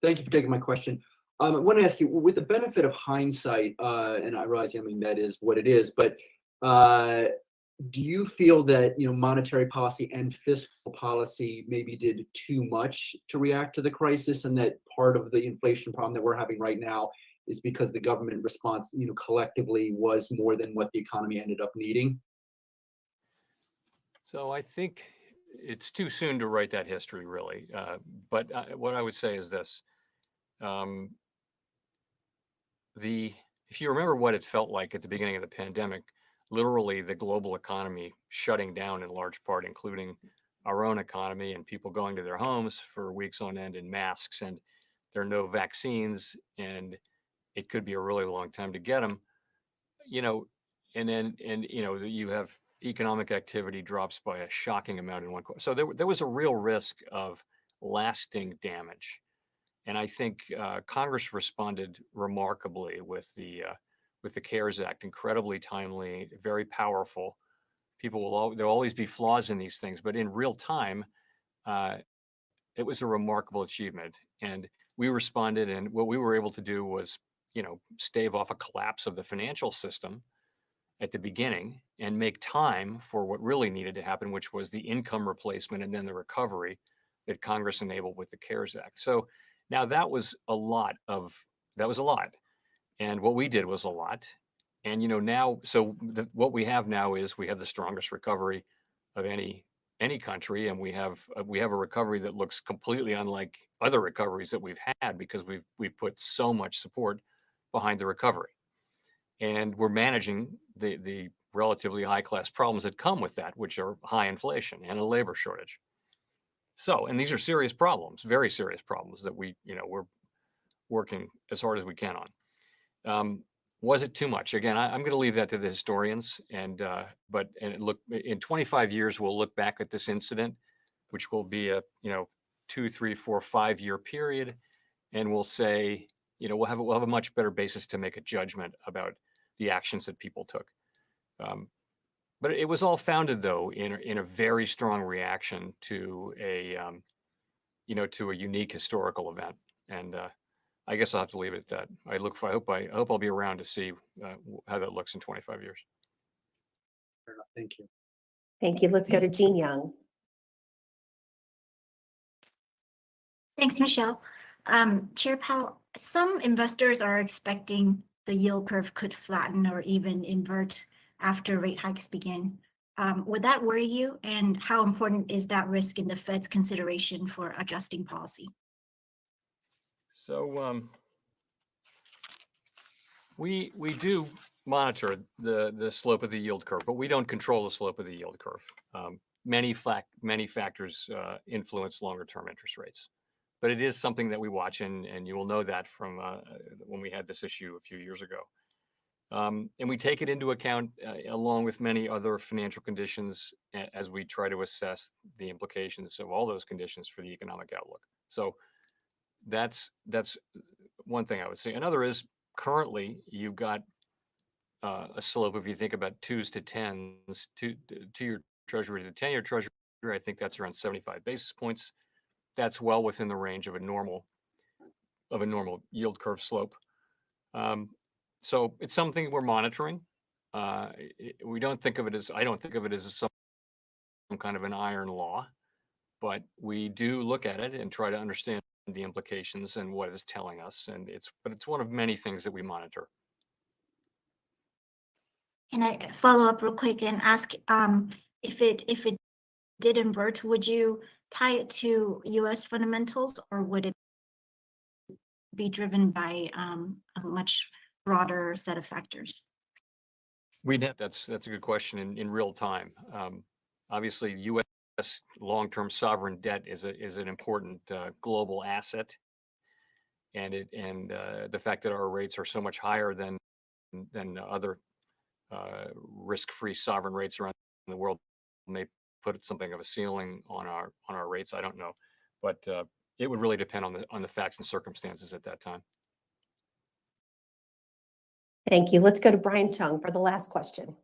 Thank you for taking my question. I want to ask you, with the benefit of hindsight, and I realize, I mean, that is what it is, but do you feel that, monetary policy and fiscal policy maybe did too much to react to the crisis, and that part of the inflation problem that we're having right now is because the government response, collectively was more than what the economy ended up needing? So I think it's too soon to write that history, really. But what I would say is this. If you remember what it felt like at the beginning of the pandemic, literally the global economy shutting down in large part, including our own economy, and people going to their homes for weeks on end in masks, and there are no vaccines, and it could be a really long time to get them, and then you have economic activity drops by a shocking amount in one quarter. So there was a real risk of lasting damage. And I think Congress responded remarkably with the CARES Act, incredibly timely, very powerful. There'll always be flaws in these things, but in real time, it was a remarkable achievement. And we responded, and what we were able to do was, stave off a collapse of the financial system at the beginning and make time for what really needed to happen, which was the income replacement and then the recovery that Congress enabled with the CARES Act. So now that was a lot. And what we did was a lot. And, now, what we have now is we have the strongest recovery of any country. And we have a recovery that looks completely unlike other recoveries that we've had because we've put so much support behind the recovery. And we're managing the relatively high class problems that come with that, which are high inflation and a labor shortage. So, and these are serious problems, very serious problems that we're working as hard as we can on. Was it too much? Again, I'm going to leave that to the historians. But look, in 25 years, we'll look back at this incident, which will be a 2, 3, 4, 5-year period, and we'll say, we'll have a much better basis to make a judgment about the actions that people took. But it was all founded, though, in a very strong reaction to a unique historical event. And I guess I'll have to leave it at that. I hope I'll be around to see how that looks in 25 years. Fair enough. Thank you. Thank you. Let's go to Jean Young. Thanks, Michelle. Chair Powell, some investors are expecting the yield curve could flatten or even invert after rate hikes begin. Would that worry you? And how important is that risk in the Fed's consideration for adjusting policy? So we do monitor the slope of the yield curve, but we don't control the slope of the yield curve. Many factors influence longer term interest rates, but it is something that we watch, and you will know that from when we had this issue a few years ago. And we take it into account along with many other financial conditions as we try to assess the implications of all those conditions for the economic outlook. So that's one thing I would say. Another is currently you've got a slope, if you think about 2s to 10s, two-year Treasury to the 10-year Treasury, I think that's around 75 basis points. That's well within the range of a normal yield curve slope. So it's something we're monitoring. We don't think of it as, I don't think of it as some kind of an iron law, but we do look at it and try to understand the implications and what it's telling us. But it's one of many things that we monitor. Can I follow up real quick and ask if it did invert, would you tie it to U.S. fundamentals, or would it be driven by a much broader set of factors? That's a good question in real time. Obviously, U.S. long-term sovereign debt is an important global asset, and the fact that our rates are so much higher than other risk-free sovereign rates around the world may put something of a ceiling on our rates. I don't know, but it would really depend on the facts and circumstances at that time. Thank you. Let's go to Brian Chung for the last question.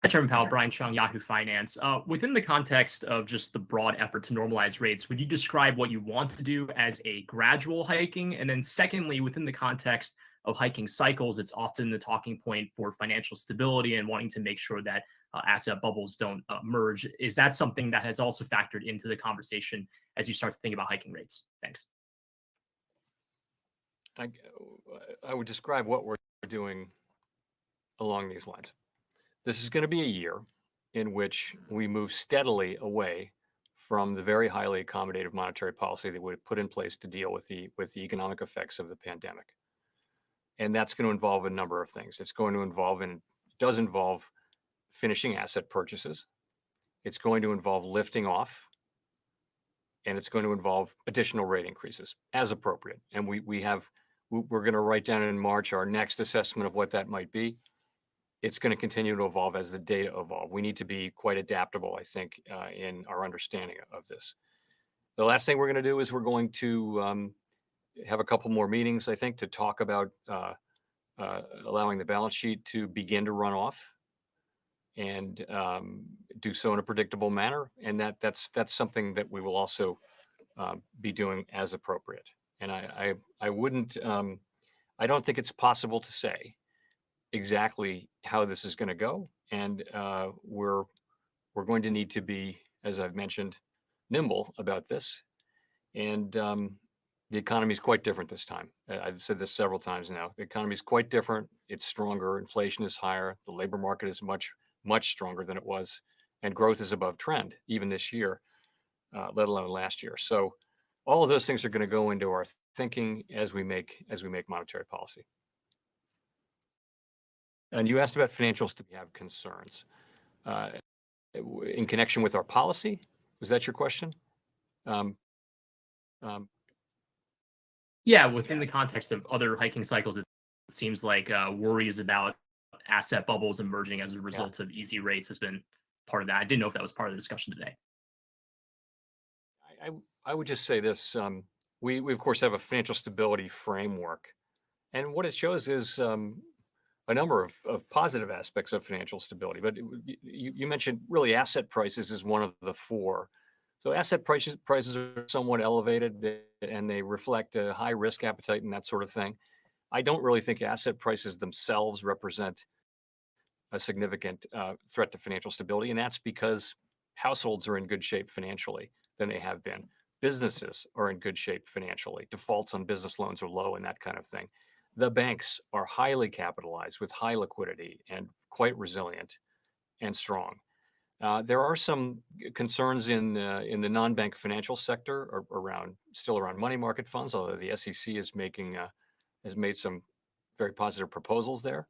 Hi, Chairman Powell. Brian Chung, Yahoo Finance. Within the context of just the broad effort to normalize rates, would you describe what you want to do as a gradual hiking? And then secondly, within the context of hiking cycles, it's often the talking point for financial stability and wanting to make sure that asset bubbles don't merge. Is that something that has also factored into the conversation as you start to think about hiking rates? Thanks. I would describe what we're doing along these lines. This is going to be a year in which we move steadily away from the very highly accommodative monetary policy that we put in place to deal with the economic effects of the pandemic. And that's going to involve a number of things. It's going to involve, and it does involve, finishing asset purchases. It's going to involve lifting off, and it's going to involve additional rate increases as appropriate. And we're going to write down in March our next assessment of what that might be. it's going to continue to evolve as the data evolve. We need to be quite adaptable, I think, in our understanding of this. The last thing we're going to do is we're going to have a couple more meetings, I think, to talk about allowing the balance sheet to begin to run off and do so in a predictable manner. And that's something that we will also be doing as appropriate. And I wouldn't, I don't think it's possible to say exactly how this is going to go. And we're going to need to be, as I've mentioned, nimble about this. And the economy is quite different this time. I've said this several times now. The economy is quite different. It's stronger. Inflation is higher. The labor market is much, much stronger than it was. And growth is above trend, even this year, let alone last year. So all of those things are going to go into our thinking as we make monetary policy. And you asked about financials to have concerns in connection with our policy. Was that your question? Yeah, within the context of other hiking cycles, it seems like worries about asset bubbles emerging as a result of easy rates has been part of that. I didn't know if that was part of the discussion today. I would just say this. We of course have a financial stability framework. And what it shows is a number of positive aspects of financial stability. But you mentioned really asset prices is one of the four. So asset prices are somewhat elevated and they reflect a high risk appetite and that sort of thing. I don't really think asset prices themselves represent a significant threat to financial stability. And that's because households are in good shape financially than they have been. Businesses are in good shape financially. Defaults on business loans are low and that kind of thing. The banks are highly capitalized with high liquidity and quite resilient and strong. There are some concerns in the non-bank financial sector still around money market funds, although the SEC is has made some very positive proposals there.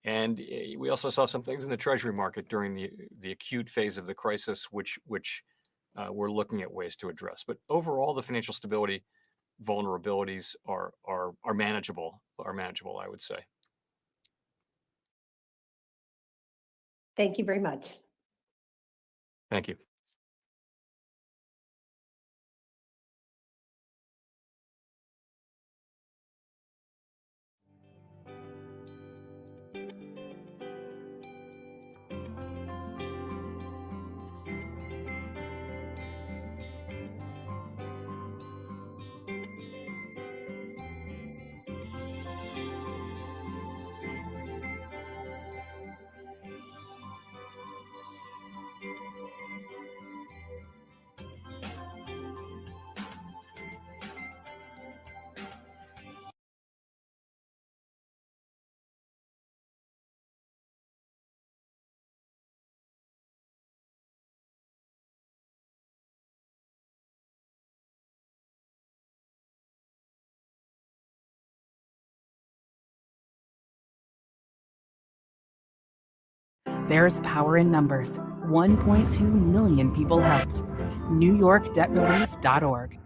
And we also saw some things in the Treasury market during the acute phase of the crisis, which we're looking at ways to address. But overall, the financial stability vulnerabilities are manageable. I would say. Thank you very much. Thank you. There's power in numbers. 1.2 million people helped. NewYorkDebtRelief.org.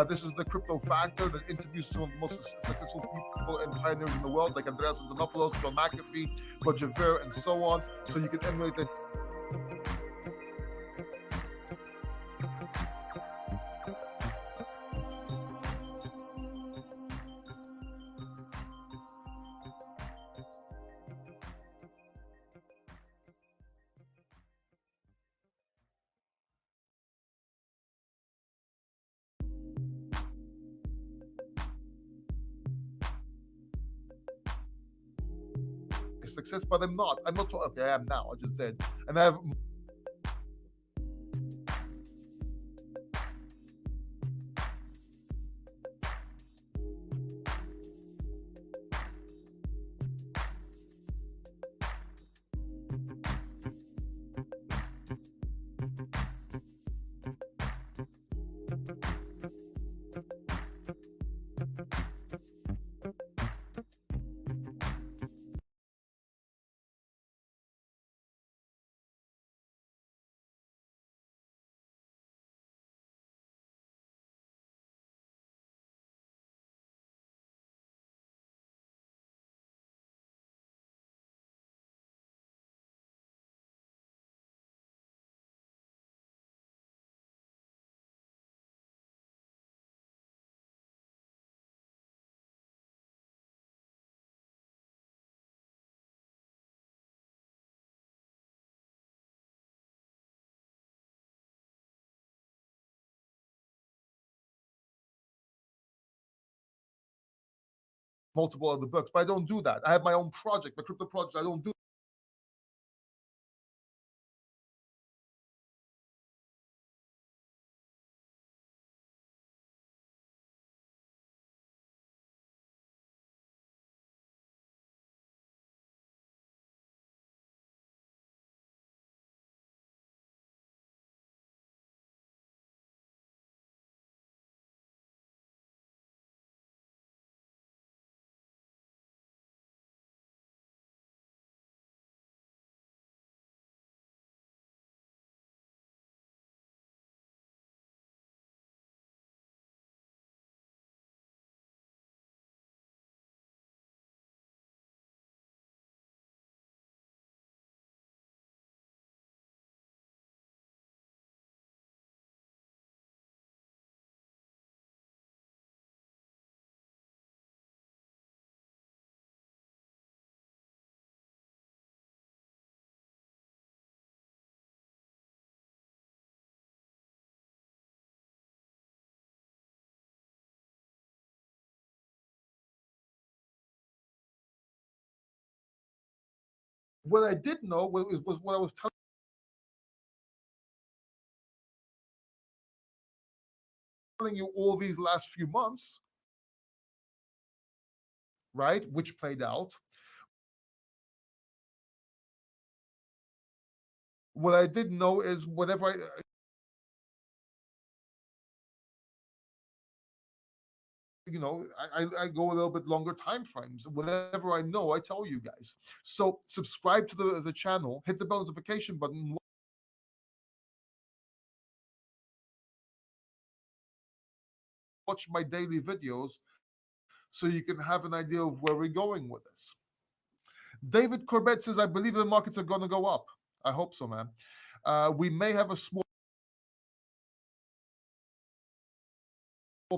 This is the Crypto Factor that interviews some of the most successful people and pioneers in the world, like Andreas Antonopoulos, John McAfee, Roger Ver, and so on. So you can emulate it. Success, but I'm not. I'm not. Okay, I am now. I just did, and I have. Multiple other books, but I don't do that. I have my own project, my crypto project. I don't do. What I did know was what I was telling you all these last few months. right? Which played out. What I did know is whenever I go a little bit longer time frames. Whatever I know, I tell you guys. So subscribe to the channel, hit the bell notification button. Watch my daily videos so you can have an idea of where we're going with this. David Corbett says, I believe the markets are going to go up. I hope so, man. We may have a small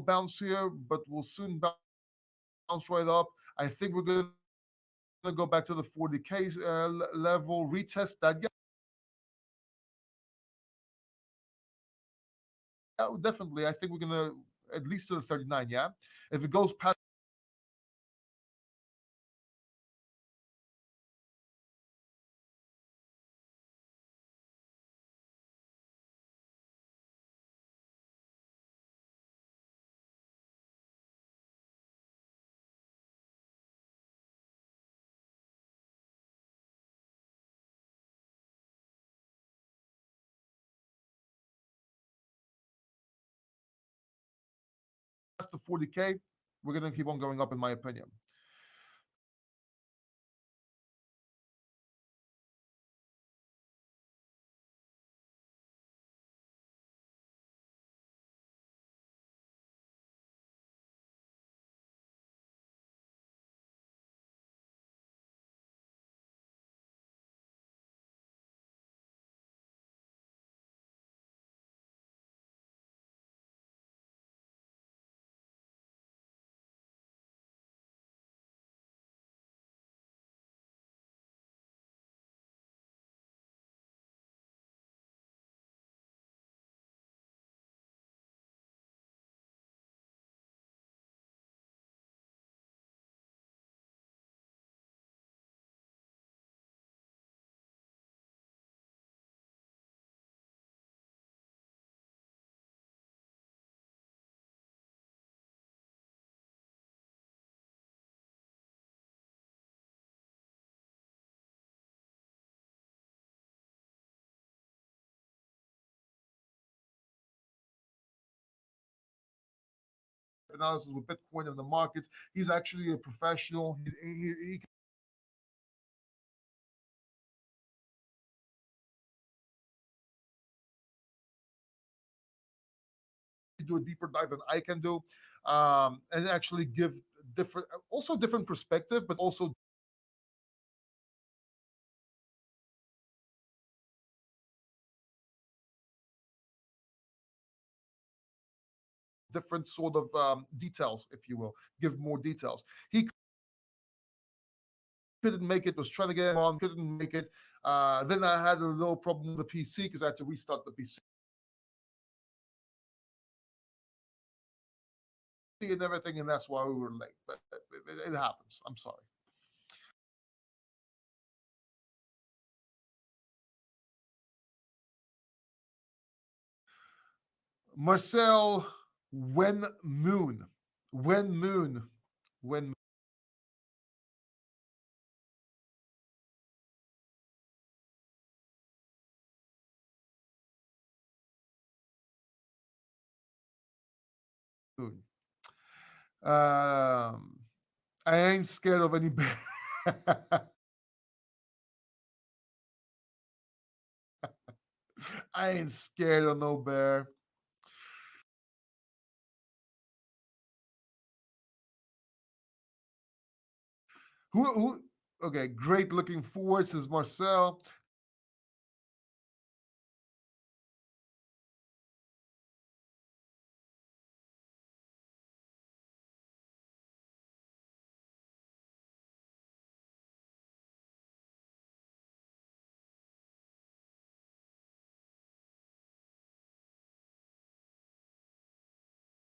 bounce here, but we'll soon bounce right up. I think we're going to go back to the 40K level, retest that. Yeah, definitely. I think we're going to at least to the 39, yeah? If it goes past the 40K, we're going to keep on going up, in my opinion. Analysis with Bitcoin and the markets. He's actually a professional. He can do a deeper dive than I can do, and actually give different perspective, but also different sort of details, if you will, give more details. He couldn't make it, was trying to get him on, couldn't make it. Then I had a little problem with the PC because I had to restart the PC and everything, and that's why we were late. But it happens. I'm sorry. Marcel, when moon. I ain't scared of any bear. I ain't scared of no bear. Who okay, great looking forward, says Marcel.